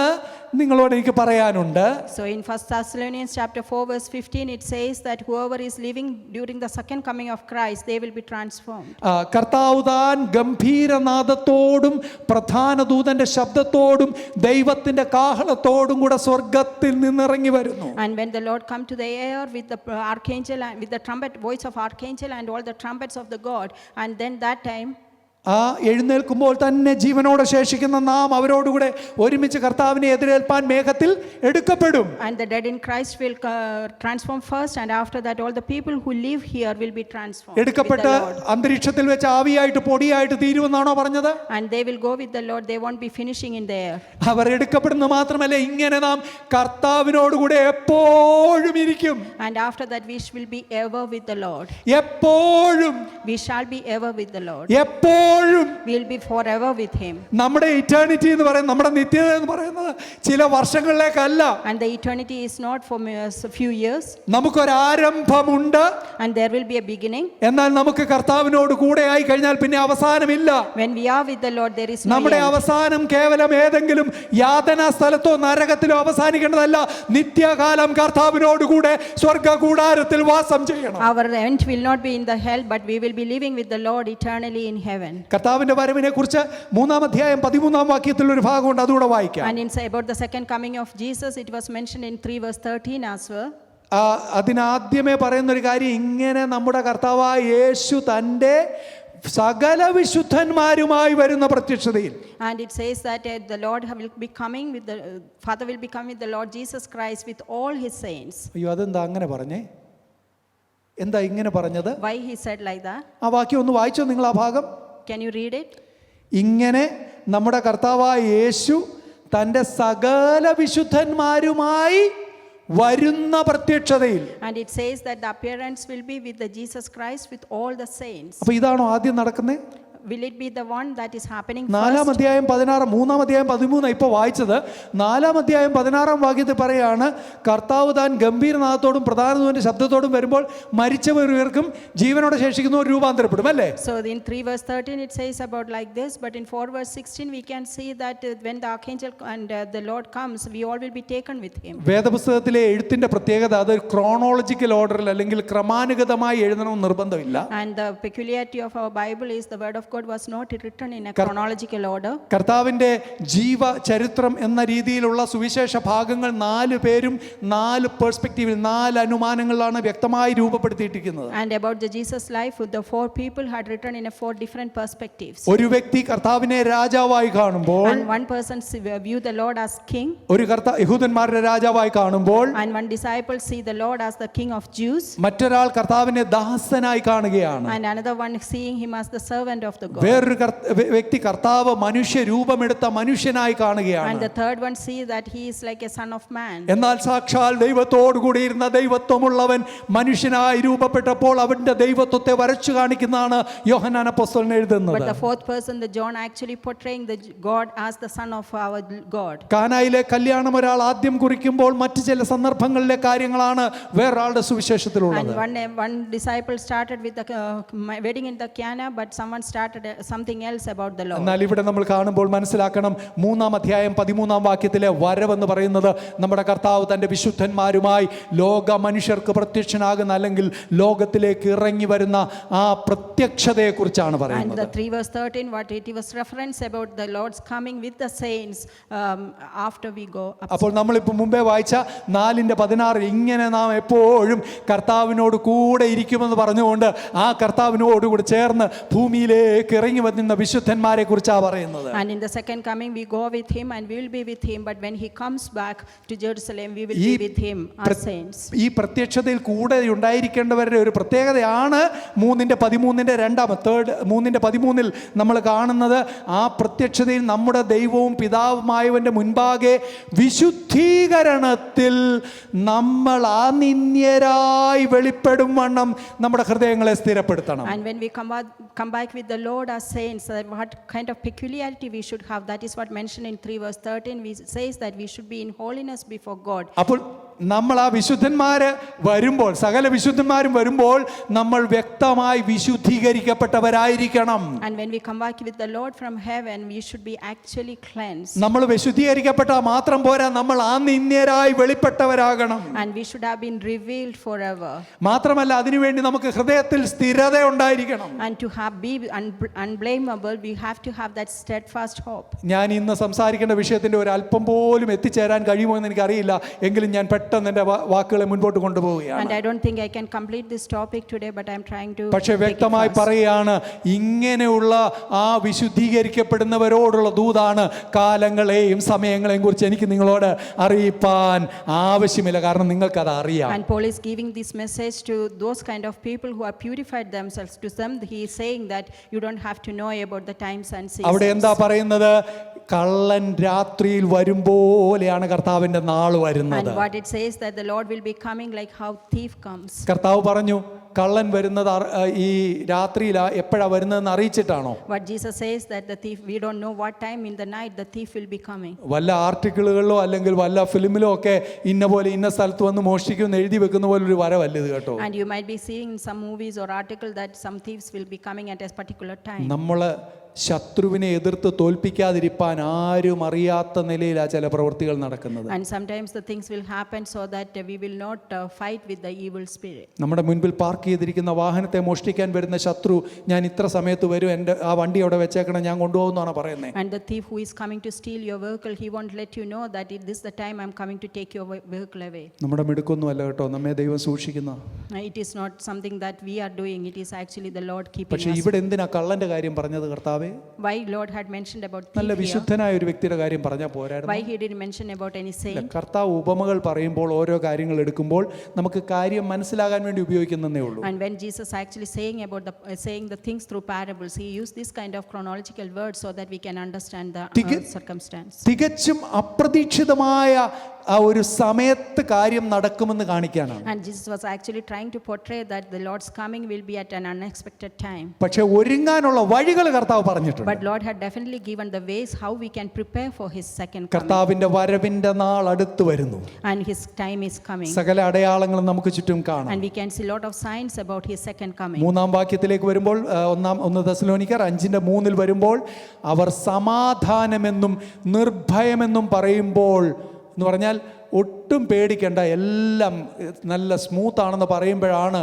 Speaker 1: നിങ്ങളോട് എനിക്ക് പറയാനുണ്ട്.
Speaker 2: So in 1 Thessalonians chapter 4 verse 15 it says that whoever is living during the second coming of Christ, they will be transformed.
Speaker 1: കർത്താവ് താൻ ഗംഭീരനാദത്തോടും പ്രധാന ദൂതന്റെ ശബ്ദത്തോടും ദൈവത്തിന്റെ കാഹളത്തോടും കൂടെ സ്വർഗ്ഗത്തിൽ നിന്നിറങ്ങി വരുന്നു.
Speaker 2: And when the Lord come to the air with the archangel and with the trumpet voice of archangel and all the trumpets of the God, and then that time
Speaker 1: എഴുന്നേൽക്കുമ്പോൾ തന്നെ ജീവനോടെ ശേഷിക്കുന്ന നാം അവരോടുകൂടെ ഒരുമിച്ച് കർത്താവിനെ എതിരേൽപ്പാൻ മേഘത്തിൽ എടുക്കപ്പെടും.
Speaker 2: And the dead in Christ will transform first, and after that all the people who live here will be transformed.
Speaker 1: എടുക്കപ്പെട്ട് അന്തരീക്ഷത്തിൽ വെച്ച് ആവിയായിട്ട് പൊടിയായിട്ട് തീരുമെന്നാണോ പറഞ്ഞത്?
Speaker 2: And they will go with the Lord, they won't be finishing in the air.
Speaker 1: അവർ എടുക്കപ്പെടുന്നത് മാത്രമല്ല, ഇങ്ങനെ നാം കർത്താവിനോടുകൂടെ എപ്പോഴും ഇരിക്കും.
Speaker 2: And after that we will be ever with the Lord.
Speaker 1: എപ്പോഴും
Speaker 2: We shall be ever with the Lord.
Speaker 1: എപ്പോഴും
Speaker 2: we will be forever with him.
Speaker 1: നമ്മുടെ eternity എന്ന് പറയുന്നത്, നമ്മുടെ നിത്യത എന്ന് പറയുന്നത് ചില വർഷങ്ങളിലേക്കല്ല.
Speaker 2: And the eternity is not for a few years.
Speaker 1: നമുക്കൊരു ആരംഭമുണ്ട്.
Speaker 2: And there will be a beginning.
Speaker 1: എന്നാൽ നമുക്ക് കർത്താവിനോട് കൂടെ ആയി കഴിഞ്ഞാൽ പിന്നെ അവസാനമില്ല.
Speaker 2: When we are with the Lord, there is no
Speaker 1: നമ്മുടെ
Speaker 2: end.
Speaker 1: അവസാനം കേവലം ഏതെങ്കിലും യാതനാ സ്ഥലത്തോ നരകത്തിലോ അവസാനിക്കേണ്ടതല്ല. നിത്യകാലം കർത്താവിനോട് കൂടെ സ്വർഗ്ഗ കൂടാരത്തിൽ വാസം ചെയ്യണം.
Speaker 2: Our end will not be in the hell, but we will be living with the Lord eternally in heaven.
Speaker 1: കർത്താവിന്റെ വരവിനെ കുറിച്ച് 3-ാം അധ്യായം 13-ാം വാക്യത്തിൽ ഒരു ഭാഗമുണ്ട്, അതുകൂടെ വായിക്കാം.
Speaker 2: And in about the second coming of Jesus, it was mentioned in 3 verse 13 as well.
Speaker 1: അതിനാദ്യമേ പറയുന്നൊരു കാര്യം, ഇങ്ങനെ നമ്മുടെ കർത്താവായ യേശു തൻ്റെ സകല വിശുദ്ധന്മാരുമായി വരുന്ന പ്രത്യക്ഷതയിൽ.
Speaker 2: And it says that the Lord will be coming with the Father will be coming with the Lord Jesus Christ with all his saints.
Speaker 1: അയ്യോ, അതെന്താ അങ്ങനെ പറഞ്ഞേ? എന്താ ഇങ്ങനെ പറഞ്ഞത്?
Speaker 2: Why he said like that?
Speaker 1: ആ വാക്യം ഒന്ന് വായിച്ചോ നിങ്ങൾ ആ ഭാഗം.
Speaker 2: Can you read it?
Speaker 1: ഇങ്ങനെ നമ്മുടെ കർത്താവായ യേശു തൻ്റെ സകല വിശുദ്ധന്മാരുമായി വരുന്ന പ്രത്യക്ഷതയിൽ.
Speaker 2: And it says that the appearance will be with the Jesus Christ with all the saints.
Speaker 1: അപ്പോൾ ഇതാണോ ആദ്യം നടക്കുന്നത്?
Speaker 2: Will it be the one that is happening
Speaker 1: 4-ാം
Speaker 2: first?
Speaker 1: അധ്യായം 16, 3-ാം അധ്യായം 13 ഇപ്പോൾ വായിച്ചത്. 4-ാം അധ്യായം 16-ാം വാക്യത്തിൽ പറയാണ്, കർത്താവ് താൻ ഗംഭീരനാഥത്തോടും പ്രധാനതൂതന്റെ ശബ്ദത്തോടും വരുമ്പോൾ മരിച്ചവരും ജീവനോടെ ശേഷിക്കുന്നവർ രൂപാന്തരപ്പെടും, അല്ലേ?
Speaker 2: So in 3 verse 13 it says about like this, but in 4 verse 16 we can see that when the archangel and the Lord comes, we all will be taken with him.
Speaker 1: വേദപുസ്തകത്തിലെ എഴുത്തിന്റെ പ്രത്യേകത അത് ക്രോണോളജിക്കൽ ഓർഡറിൽ അല്ലെങ്കിൽ ക്രമാനുഗതമായി എഴുതണമെന്ന് നിർബന്ധമില്ല.
Speaker 2: And the peculiarity of our Bible is the word of God was not written in a chronological order.
Speaker 1: കർത്താവിന്റെ ജീവ ചരിത്രം എന്ന രീതിയിലുള്ള സുവിശേഷ ഭാഗങ്ങൾ 4 പേരും 4 പെർസ്പെക്റ്റീവിൽ 4 അനുമാനങ്ങളിലാണ് വ്യക്തമായി രൂപപ്പെടുത്തിയിരിക്കുന്നത്.
Speaker 2: And about the Jesus life, the 4 people had written in a 4 different perspectives.
Speaker 1: ഒരു വ്യക്തി കർത്താവിനെ രാജാവായി കാണുമ്പോൾ,
Speaker 2: And one person view the Lord as king,
Speaker 1: ഒരു യഹൂദന്മാരുടെ രാജാവായി കാണുമ്പോൾ,
Speaker 2: and one disciple see the Lord as the king of Jews,
Speaker 1: മറ്റൊരാൾ കർത്താവിനെ ദാസനായി കാണുകയാണ്,
Speaker 2: and another one seeing him as the servant of the God.
Speaker 1: വേറൊരു വ്യക്തി കർത്താവ് മനുഷ്യ രൂപമെടുത്ത മനുഷ്യനായി കാണുകയാണ്.
Speaker 2: And the third one see that he is like a son of man.
Speaker 1: എന്നാൽ സാക്ഷാൽ ദൈവത്തോടു കൂടിയിരുന്ന ദൈവത്വമുള്ളവൻ മനുഷ്യനായി രൂപപ്പെട്ടപ്പോൾ അവന്റെ ദൈവത്വത്തെ വരച്ചു കാണിക്കുന്നതാണ് യോഹന്നാൻ അപ്പോസ്തലൻ എഴുതുന്നത്.
Speaker 2: But the fourth person, the John, actually portraying the God as the son of our God.
Speaker 1: കാനായിലെ കല്യാണം ഒരാൾ ആദ്യം കുറിക്കുമ്പോൾ മറ്റു ചില സന്ദർഭങ്ങളിലെ കാര്യങ്ങളാണ് വേറൊരാളുടെ സുവിശേഷത്തിലുള്ളത്.
Speaker 2: And one disciple started with the wedding in the Cana, but someone started something else about the Lord.
Speaker 1: എന്നാൽ ഇവിടെ നമ്മൾ കാണുമ്പോൾ മനസ്സിലാക്കണം, 3-ാം അധ്യായം 13-ാം വാക്യത്തിലെ വരവെന്ന് പറയുന്നത് നമ്മുടെ കർത്താവ് തൻ്റെ വിശുദ്ധന്മാരുമായി ലോക മനുഷ്യർക്ക് പ്രത്യക്ഷനാകുന്ന അല്ലെങ്കിൽ ലോകത്തിലേക്ക് ഇറങ്ങി വരുന്ന ആ പ്രത്യക്ഷതയെക്കുറിച്ചാണ്
Speaker 2: And
Speaker 1: പറയുന്നത്.
Speaker 2: the 3 verse 13, what it was reference about the Lord's coming with the saints after we go up.
Speaker 1: അപ്പോൾ നമ്മളിപ്പോൾ മുമ്പേ വായിച്ച 4:16 ഇങ്ങനെ നാം എപ്പോഴും കർത്താവിനോട് കൂടെ ഇരിക്കുമെന്ന് പറഞ്ഞുകൊണ്ട് ആ കർത്താവിനോടുകൂടി ചേർന്ന് ഭൂമിയിലേക്ക് ഇറങ്ങി വന്ന വിശുദ്ധന്മാരെ കുറിച്ചാണ് പറയുന്നത്.
Speaker 2: And in the second coming we go with him and we will be with him, but when he comes back to Jerusalem we will be with him as saints.
Speaker 1: ഈ പ്രത്യക്ഷതയിൽ കൂടെ ഉണ്ടായിരിക്കേണ്ടവരുടെ ഒരു പ്രത്യേകതയാണ് 3:13 നമ്മൾ കാണുന്നത്. ആ പ്രത്യക്ഷതയിൽ നമ്മുടെ ദൈവവും പിതാവുമായവന്റെ മുൻപാകെ വിശുദ്ധീകരണത്തിൽ നമ്മൾ അനിന്യരായി വെളിപ്പെടും വണ്ണം നമ്മുടെ ഹൃദയങ്ങളെ സ്ഥിരപ്പെടുത്തണം.
Speaker 2: And when we come back with the Lord as saints, what kind of peculiarity we should have, that is what mentioned in 3 verse 13. We says that we should be in holiness before God.
Speaker 1: അപ്പോൾ നമ്മൾ ആ വിശുദ്ധന്മാര് വരുമ്പോൾ, സകല വിശുദ്ധന്മാരും വരുമ്പോൾ നമ്മൾ വ്യക്തമായി വിശുദ്ധീകരിക്കപ്പെട്ടവരായിരിക്കണം.
Speaker 2: And when we come back with the Lord from heaven, we should be actually cleansed.
Speaker 1: നമ്മൾ വിശുദ്ധീകരിക്കപ്പെട്ടാൽ മാത്രം പോരാ, നമ്മൾ അനിന്യരായി വെളിപ്പെട്ടവരാകണം.
Speaker 2: And we should have been revealed forever.
Speaker 1: മാത്രമല്ല അതിനുവേണ്ടി നമുക്ക് ഹൃദയത്തിൽ സ്ഥിരത ഉണ്ടായിരിക്കണം.
Speaker 2: And to be unblameable, we have to have that steadfast hope.
Speaker 1: ഞാൻ ഇന്ന് സംസാരിക്കേണ്ട വിഷയത്തിന്റെ ഒരു അല്പം പോലും എത്തിച്ചേരാൻ കഴിയുമോ എന്ന് എനിക്കറിയില്ല, എങ്കിലും ഞാൻ പെട്ടെന്ന് എൻ്റെ വാക്കുകളെ മുൻപോട്ട് കൊണ്ടുപോവുകയാണ്.
Speaker 2: And I don't think I can complete this topic today, but I'm trying to.
Speaker 1: പക്ഷേ വ്യക്തമായി പറയുകയാണ്, ഇങ്ങനെയുള്ള ആ വിശുദ്ധീകരിക്കപ്പെടുന്നവരോടുള്ള ദൂതാണ് കാലങ്ങളെയും സമയങ്ങളെയും കുറിച്ച് എനിക്ക് നിങ്ങളോട് അറിയിപ്പാൻ ആവശ്യമില്ല, കാരണം നിങ്ങൾക്കത് അറിയാം.
Speaker 2: And Paul is giving this message to those kind of people who have purified themselves. To them he is saying that you don't have to know about the times and seasons.
Speaker 1: അവിടെ എന്താ പറയുന്നത്? കള്ളൻ രാത്രിയിൽ വരുമ്പോലെയാണ് കർത്താവിന്റെ നാൾ വരുന്നത്.
Speaker 2: And what it says that the Lord will be coming like how thief comes.
Speaker 1: കർത്താവ് പറഞ്ഞു, കള്ളൻ വരുന്നത് ഈ രാത്രിയിലാ, എപ്പോഴാ വരുന്നതെന്ന് അറിയിച്ചിട്ടാണോ?
Speaker 2: What Jesus says that the thief, we don't know what time in the night the thief will be coming.
Speaker 1: വല്ല ആർട്ടിക്കിളുകളിലോ അല്ലെങ്കിൽ വല്ല ഫിലിമിലോ ഒക്കെ ഇന്ന പോലെ ഇന്ന സ്ഥലത്ത് വന്ന് മോഷ്ടിക്കുമെന്ന് എഴുതി വെക്കുന്ന പോലെ ഒരു വരവല്ല ഇത് കേട്ടോ.
Speaker 2: And you might be seeing some movies or article that some thieves will be coming at a particular time.
Speaker 1: നമ്മൾ ശത്രുവിനെ എതിർത്ത് തോൽപ്പിക്കാതിരിപ്പാൻ ആരും അറിയാത്ത നിലയിലാണ് ചില പ്രവൃത്തികൾ നടക്കുന്നത്.
Speaker 2: And sometimes the things will happen so that we will not fight with the evil spirit.
Speaker 1: നമ്മുടെ മുൻപിൽ പാർക്ക് ചെയ്തിരിക്കുന്ന വാഹനത്തെ മോഷ്ടിക്കാൻ വരുന്ന ശത്രു, ഞാൻ ഇത്ര സമയത്ത് വരും, എൻ്റെ ആ വണ്ടി അവിടെ വെച്ചേക്കണം, ഞാൻ കൊണ്ടുപോകുന്നതാണ് പറയുന്നത്.
Speaker 2: And the thief who is coming to steal your vehicle, he won't let you know that this is the time I'm coming to take your vehicle away.
Speaker 1: നമ്മുടെ മിടുക്കൊന്നുമല്ല കേട്ടോ, നമ്മെ ദൈവം സൂക്ഷിക്കുന്ന.
Speaker 2: It is not something that we are doing, it is actually the Lord keeping
Speaker 1: പക്ഷേ
Speaker 2: us.
Speaker 1: ഇവിടെ എന്തിനാ കള്ളന്റെ കാര്യം പറഞ്ഞത് കർത്താവേ?
Speaker 2: Why Lord had mentioned about
Speaker 1: നല്ല
Speaker 2: thief here?
Speaker 1: വിശുദ്ധനായ ഒരു വ്യക്തിയുടെ കാര്യം പറഞ്ഞാൽ പോരായിരുന്നു?
Speaker 2: Why he didn't mention about any saint?
Speaker 1: കർത്താവ് ഉപമകൾ പറയുമ്പോൾ ഓരോ കാര്യങ്ങൾ എടുക്കുമ്പോൾ നമുക്ക് കാര്യം മനസ്സിലാകാൻ വേണ്ടി ഉപയോഗിക്കുന്നതേ ഉള്ളൂ.
Speaker 2: And when Jesus actually saying the things through parables, he used this kind of chronological words so that we can understand the circumstance.
Speaker 1: തികച്ചും അപ്രതീക്ഷിതമായ ആ ഒരു സമയത്ത് കാര്യം നടക്കുമെന്ന് കാണിക്കാനാണ്.
Speaker 2: And Jesus was actually trying to portray that the Lord's coming will be at an unexpected time.
Speaker 1: പക്ഷേ ഒരുങ്ങാനുള്ള വഴികൾ കർത്താവ് പറഞ്ഞിട്ടുണ്ട്.
Speaker 2: But Lord had definitely given the ways how we can prepare for his second coming.
Speaker 1: കർത്താവിന്റെ വരവിന്റെ നാൾ അടുത്ത് വരുന്നു.
Speaker 2: And his time is coming.
Speaker 1: സകല അടയാളങ്ങളും നമുക്ക് ചുറ്റും കാണാം.
Speaker 2: And we can see a lot of signs about his second coming.
Speaker 1: മൂന്നാം വാക്യത്തിലേക്ക് വരുമ്പോൾ 1 തെസ്സലോനിക്കർ 5:3 വരുമ്പോൾ അവർ സമാധാനമെന്നും നിർഭയമെന്നും പറയുമ്പോൾ എന്ന് പറഞ്ഞാൽ ഒട്ടും പേടിക്കേണ്ട, എല്ലാം നല്ല സ്മൂത്ത് ആണെന്ന് പറയുമ്പോഴാണ്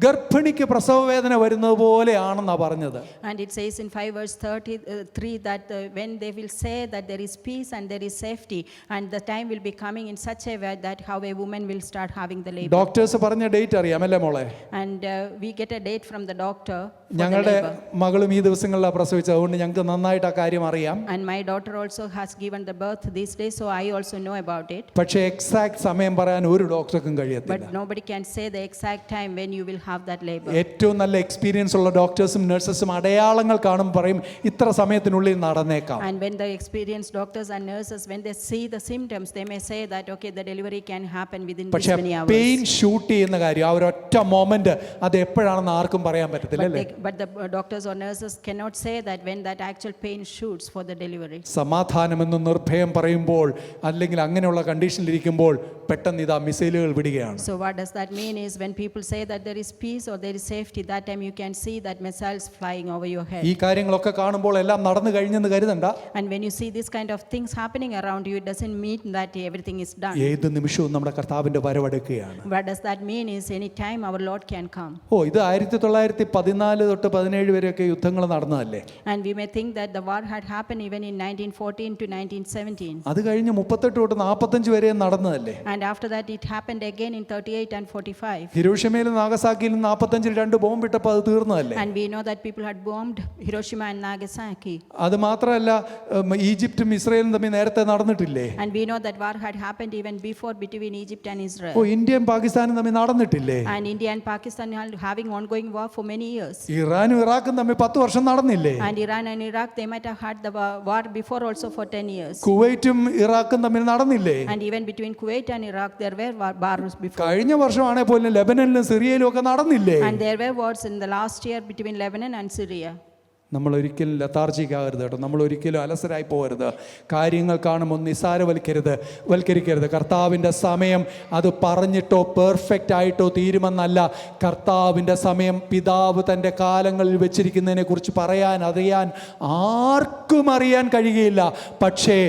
Speaker 1: ഗർഭിണിക്ക് പ്രസവവേദന വരുന്നത് പോലെയാണെന്നാണ് പറഞ്ഞത്.
Speaker 2: And it says in 5:33 that when they will say that there is peace and there is safety, and the time will be coming in such a way that how a woman will start having the labor.
Speaker 1: Doctors പറഞ്ഞ date അറിയാമല്ലേ മോളെ?
Speaker 2: And we get a date from the doctor for the
Speaker 1: ഞങ്ങളുടെ
Speaker 2: labor.
Speaker 1: മകളും ഈ ദിവസങ്ങളിലാണ് പ്രസവിച്ചത്, അതുകൊണ്ട് ഞങ്ങൾക്ക് നന്നായിട്ട് ആ കാര്യം അറിയാം.
Speaker 2: And my daughter also has given the birth these days, so I also know about it.
Speaker 1: പക്ഷേ എക്സാക്ട് സമയം പറയാൻ ഒരു ഡോക്ടർക്കും കഴിയത്തില്ല.
Speaker 2: But nobody can say the exact time when you will have that labor.
Speaker 1: ഏറ്റവും നല്ല എക്സ്പീരിയൻസ് ഉള്ള ഡോക്ടേഴ്സും നഴ്സസും അടയാളങ്ങൾ കാണും പറയും ഇത്ര സമയത്തിനുള്ളിൽ നടന്നേക്കാം.
Speaker 2: And when the experienced doctors and nurses, when they see the symptoms, they may say that okay, the delivery can happen within this many hours.
Speaker 1: Pain shoot ചെയ്യുന്ന കാര്യം, ആ ഒരൊറ്റ മൊമെന്റ് അത് എപ്പോഴാണെന്ന് ആർക്കും പറയാൻ പറ്റത്തില്ല അല്ലേ?
Speaker 2: But the doctors or nurses cannot say that when that actual pain shoots for the delivery.
Speaker 1: സമാധാനമെന്ന് നിർഭയം പറയുമ്പോൾ അല്ലെങ്കിൽ അങ്ങനെയുള്ള കണ്ടീഷനിലിരിക്കുമ്പോൾ പെട്ടെന്ന് ഇതാ മിസൈലുകൾ വിടുകയാണ്.
Speaker 2: So what does that mean is when people say that there is peace or there is safety, that time you can see that missiles flying over your head.
Speaker 1: ഈ കാര്യങ്ങളൊക്കെ കാണുമ്പോൾ എല്ലാം നടന്നു കഴിഞ്ഞെന്ന് കരുതണ്ട.
Speaker 2: And when you see this kind of things happening around you, it doesn't mean that everything is done.
Speaker 1: ഏത് നിമിഷവും നമ്മുടെ കർത്താവിന്റെ വരവെടുക്കുകയാണ്.
Speaker 2: What does that mean is any time our Lord can come.
Speaker 1: ഇത് 1914 തൊട്ട് 17 വരെയൊക്കെ യുദ്ധങ്ങൾ നടന്നതല്ലേ?
Speaker 2: And we may think that the war had happened even in 1914 to 1917.
Speaker 1: അത് കഴിഞ്ഞ് 38 തൊട്ട് 45 വരെ നടന്നതല്ലേ?
Speaker 2: And after that it happened again in 38 and 45.
Speaker 1: ഹിരോഷിമയിലും നാഗസാക്കിയിലും 45-ൽ 2 bomb ഇട്ടപ്പോൾ അത് തീർന്നതല്ലേ?
Speaker 2: And we know that people had bombed Hiroshima and Nagasaki.
Speaker 1: അത് മാത്രമല്ല ഈജിപ്തും ഇസ്രായേലും തമ്മിൽ നേരത്തെ നടന്നിട്ടില്ലേ?
Speaker 2: And we know that war had happened even before between Egypt and Israel.
Speaker 1: ഇന്ത്യയും പാകിസ്ഥാനും തമ്മിൽ നടന്നിട്ടില്ലേ?
Speaker 2: And India and Pakistan are having ongoing war for many years.
Speaker 1: ഇറാനും ഇറാഖും തമ്മിൽ 10 വർഷം നടന്നില്ലേ?
Speaker 2: And Iran and Iraq, they might have had the war before also for 10 years.
Speaker 1: കുവൈറ്റും ഇറാഖും തമ്മിൽ നടന്നില്ലേ?
Speaker 2: And even between Kuwait and Iraq there were wars before.
Speaker 1: കഴിഞ്ഞ വർഷമാണെങ്കിൽ പോലും ലെബനനിലും സിറിയയിലും ഒക്കെ നടന്നില്ലേ?
Speaker 2: And there were wars in the last year between Lebanon and Syria.
Speaker 1: നമ്മൾ ഒരിക്കലും ലതാർജിക്കാകരുത് കേട്ടോ, നമ്മൾ ഒരിക്കലും അലസരായി പോകരുത്. കാര്യങ്ങൾ കാണുമ്പോൾ വൽക്കരിക്കരുത്. കർത്താവിൻ്റെ സമയം അത് പറഞ്ഞിട്ടോ പെർഫെക്റ്റ് ആയിട്ടോ തീരുമെന്നല്ല. കർത്താവിൻ്റെ സമയം പിതാവ് തൻ്റെ കാലങ്ങളിൽ വെച്ചിരിക്കുന്നതിനെ കുറിച്ച് അറിയാൻ ആർക്കും അറിയാൻ കഴിയുകയില്ല. പക്ഷേ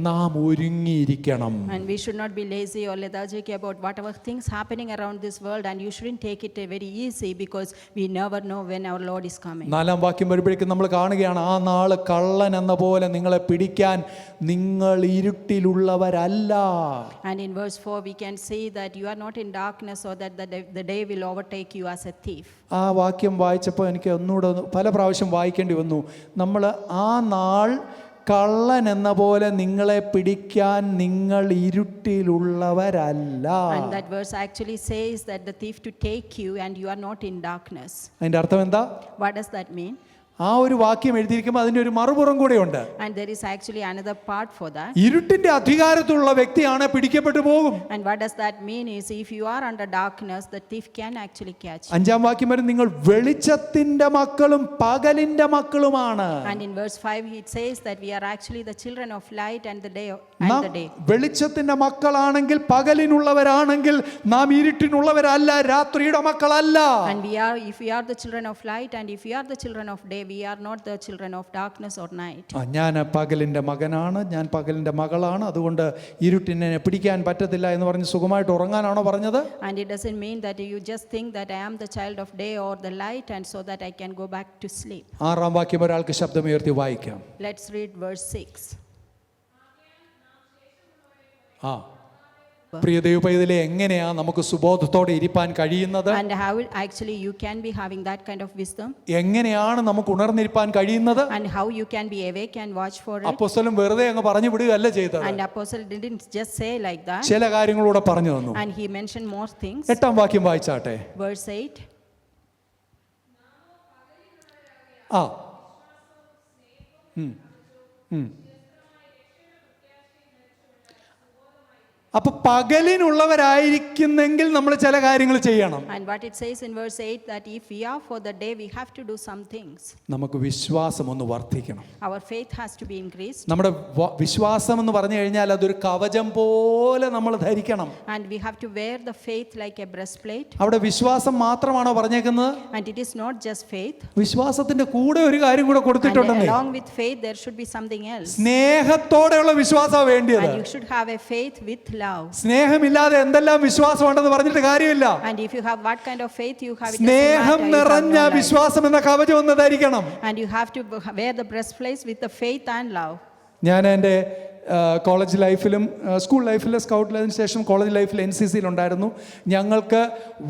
Speaker 1: നാം ഒരുങ്ങിയിരിക്കണം.
Speaker 2: And we should not be lazy or lethargic about whatever things happening around this world, and you shouldn't take it very easy because we never know when our Lord is coming.
Speaker 1: 4-ാം വാക്യം വരുമ്പോഴേക്കും നമ്മൾ കാണുകയാണ്, ആ നാള് കള്ളൻ എന്ന പോലെ നിങ്ങളെ പിടിക്കാൻ നിങ്ങൾ ഇരുട്ടിലുള്ളവരല്ല.
Speaker 2: And in verse 4 we can see that you are not in darkness, so that the day will overtake you as a thief.
Speaker 1: ആ വാക്യം വായിച്ചപ്പോൾ എനിക്ക് ഒന്നുകൂടെ പല പ്രാവശ്യം വായിക്കേണ്ടി വന്നു. നമ്മൾ ആ നാൾ കള്ളൻ എന്ന പോലെ നിങ്ങളെ പിടിക്കാൻ നിങ്ങൾ ഇരുട്ടിലുള്ളവരല്ല.
Speaker 2: And that verse actually says that the thief to take you and you are not in darkness.
Speaker 1: അതിന്റെ അർത്ഥം എന്താ?
Speaker 2: What does that mean?
Speaker 1: ആ ഒരു വാക്യം എഴുതിയിരിക്കുമ്പോൾ അതിന്റെ ഒരു മറുപുറം കൂടെ ഉണ്ട്.
Speaker 2: And there is actually another part for that.
Speaker 1: ഇരുട്ടിന്റെ അധികാരത്തിലുള്ള വ്യക്തിയാണ് പിടിക്കപ്പെട്ടു പോകും.
Speaker 2: And what does that mean is if you are under darkness, the thief can actually catch you.
Speaker 1: 5-ാം വാക്യം വരെ നിങ്ങൾ വെളിച്ചത്തിന്റെ മക്കളും പകലിന്റെ മക്കളുമാണ്.
Speaker 2: And in verse 5 it says that we are actually the children of light and the day.
Speaker 1: വെളിച്ചത്തിന്റെ മക്കളാണെങ്കിൽ പകലിനുള്ളവരാണെങ്കിൽ നാം ഇരുട്ടിനുള്ളവരല്ല, രാത്രിയുടെ മക്കളല്ല.
Speaker 2: And if we are the children of light and if we are the children of day, we are not the children of darkness or night.
Speaker 1: ഞാൻ പകലിൻ്റെ മകനാണ്, ഞാൻ പകലിൻ്റെ മകളാണ്, അതുകൊണ്ട് ഇരുട്ടിനെ പിടിക്കാൻ പറ്റത്തില്ല എന്ന് പറഞ്ഞ് സുഖമായിട്ട് ഉറങ്ങാനാണോ പറഞ്ഞത്?
Speaker 2: And it doesn't mean that you just think that I am the child of day or the light and so that I can go back to sleep. 6-ാം
Speaker 1: വാക്യം ഒരാൾക്ക് ശബ്ദമുയർത്തി വായിക്കാം.
Speaker 2: Let's read verse 6.
Speaker 1: പ്രിയ ദൈവപൈതലേ, എങ്ങനെയാ നമുക്ക് സുബോധത്തോടെ ഇരിപ്പാൻ കഴിയുന്നത്?
Speaker 2: And how actually you can be having that kind of wisdom?
Speaker 1: എങ്ങനെയാണ് നമുക്ക് ഉണർന്നിരിപ്പാൻ കഴിയുന്നത്?
Speaker 2: And how you can be awake and watch for it?
Speaker 1: അപ്പോസ്തലൻ വെറുതെ അങ്ങ് പറഞ്ഞു വിടുകയല്ല ചെയ്തത്.
Speaker 2: And apostle didn't just say like that.
Speaker 1: ചില കാര്യങ്ങളൂടെ പറഞ്ഞു തന്നു.
Speaker 2: And he mentioned more things.
Speaker 1: 8-ാം വാക്യം വായിച്ചാട്ടെ.
Speaker 2: Verse 8.
Speaker 1: അപ്പൊ പകലിനുള്ളവരായിരിക്കുന്നെങ്കിൽ നമ്മൾ ചില കാര്യങ്ങൾ ചെയ്യണം.
Speaker 2: And what it says in verse 8 that if we are for the day, we have to do some things.
Speaker 1: നമുക്ക് വിശ്വാസം ഒന്ന് വർദ്ധിക്കണം.
Speaker 2: Our faith has to be increased.
Speaker 1: നമ്മുടെ വിശ്വാസം എന്ന് പറഞ്ഞു കഴിഞ്ഞാൽ അതൊരു കവചം പോലെ നമ്മൾ ധരിക്കണം.
Speaker 2: And we have to wear the faith like a breastplate.
Speaker 1: അവിടെ വിശ്വാസം മാത്രമാണോ പറഞ്ഞേക്കുന്നത്?
Speaker 2: And it is not just faith.
Speaker 1: വിശ്വാസത്തിന്റെ കൂടെ ഒരു കാര്യം കൂടെ കൊടുത്തിട്ടുണ്ടെന്നേ.
Speaker 2: Along with faith there should be something else.
Speaker 1: സ്നേഹത്തോടെയുള്ള വിശ്വാസമാണ് വേണ്ടത്.
Speaker 2: And you should have a faith with love.
Speaker 1: സ്നേഹമില്ലാതെ എന്തെല്ലാം വിശ്വാസമുണ്ടെന്ന് പറഞ്ഞിട്ട് കാര്യമില്ല.
Speaker 2: And if you have what kind of faith you have,
Speaker 1: സ്നേഹം നിറഞ്ഞ വിശ്വാസം എന്ന കവചം ഒന്ന് ധരിക്കണം.
Speaker 2: And you have to wear the breastplate with the faith and love.
Speaker 1: ഞാൻ എൻ്റെ കോളേജ് ലൈഫിലും സ്കൂൾ ലൈഫിൽ സ്കൗട്ട് ലൈഫിന് ശേഷം കോളേജ് ലൈഫിൽ NCCയിൽ ഉണ്ടായിരുന്നു. ഞങ്ങൾക്ക്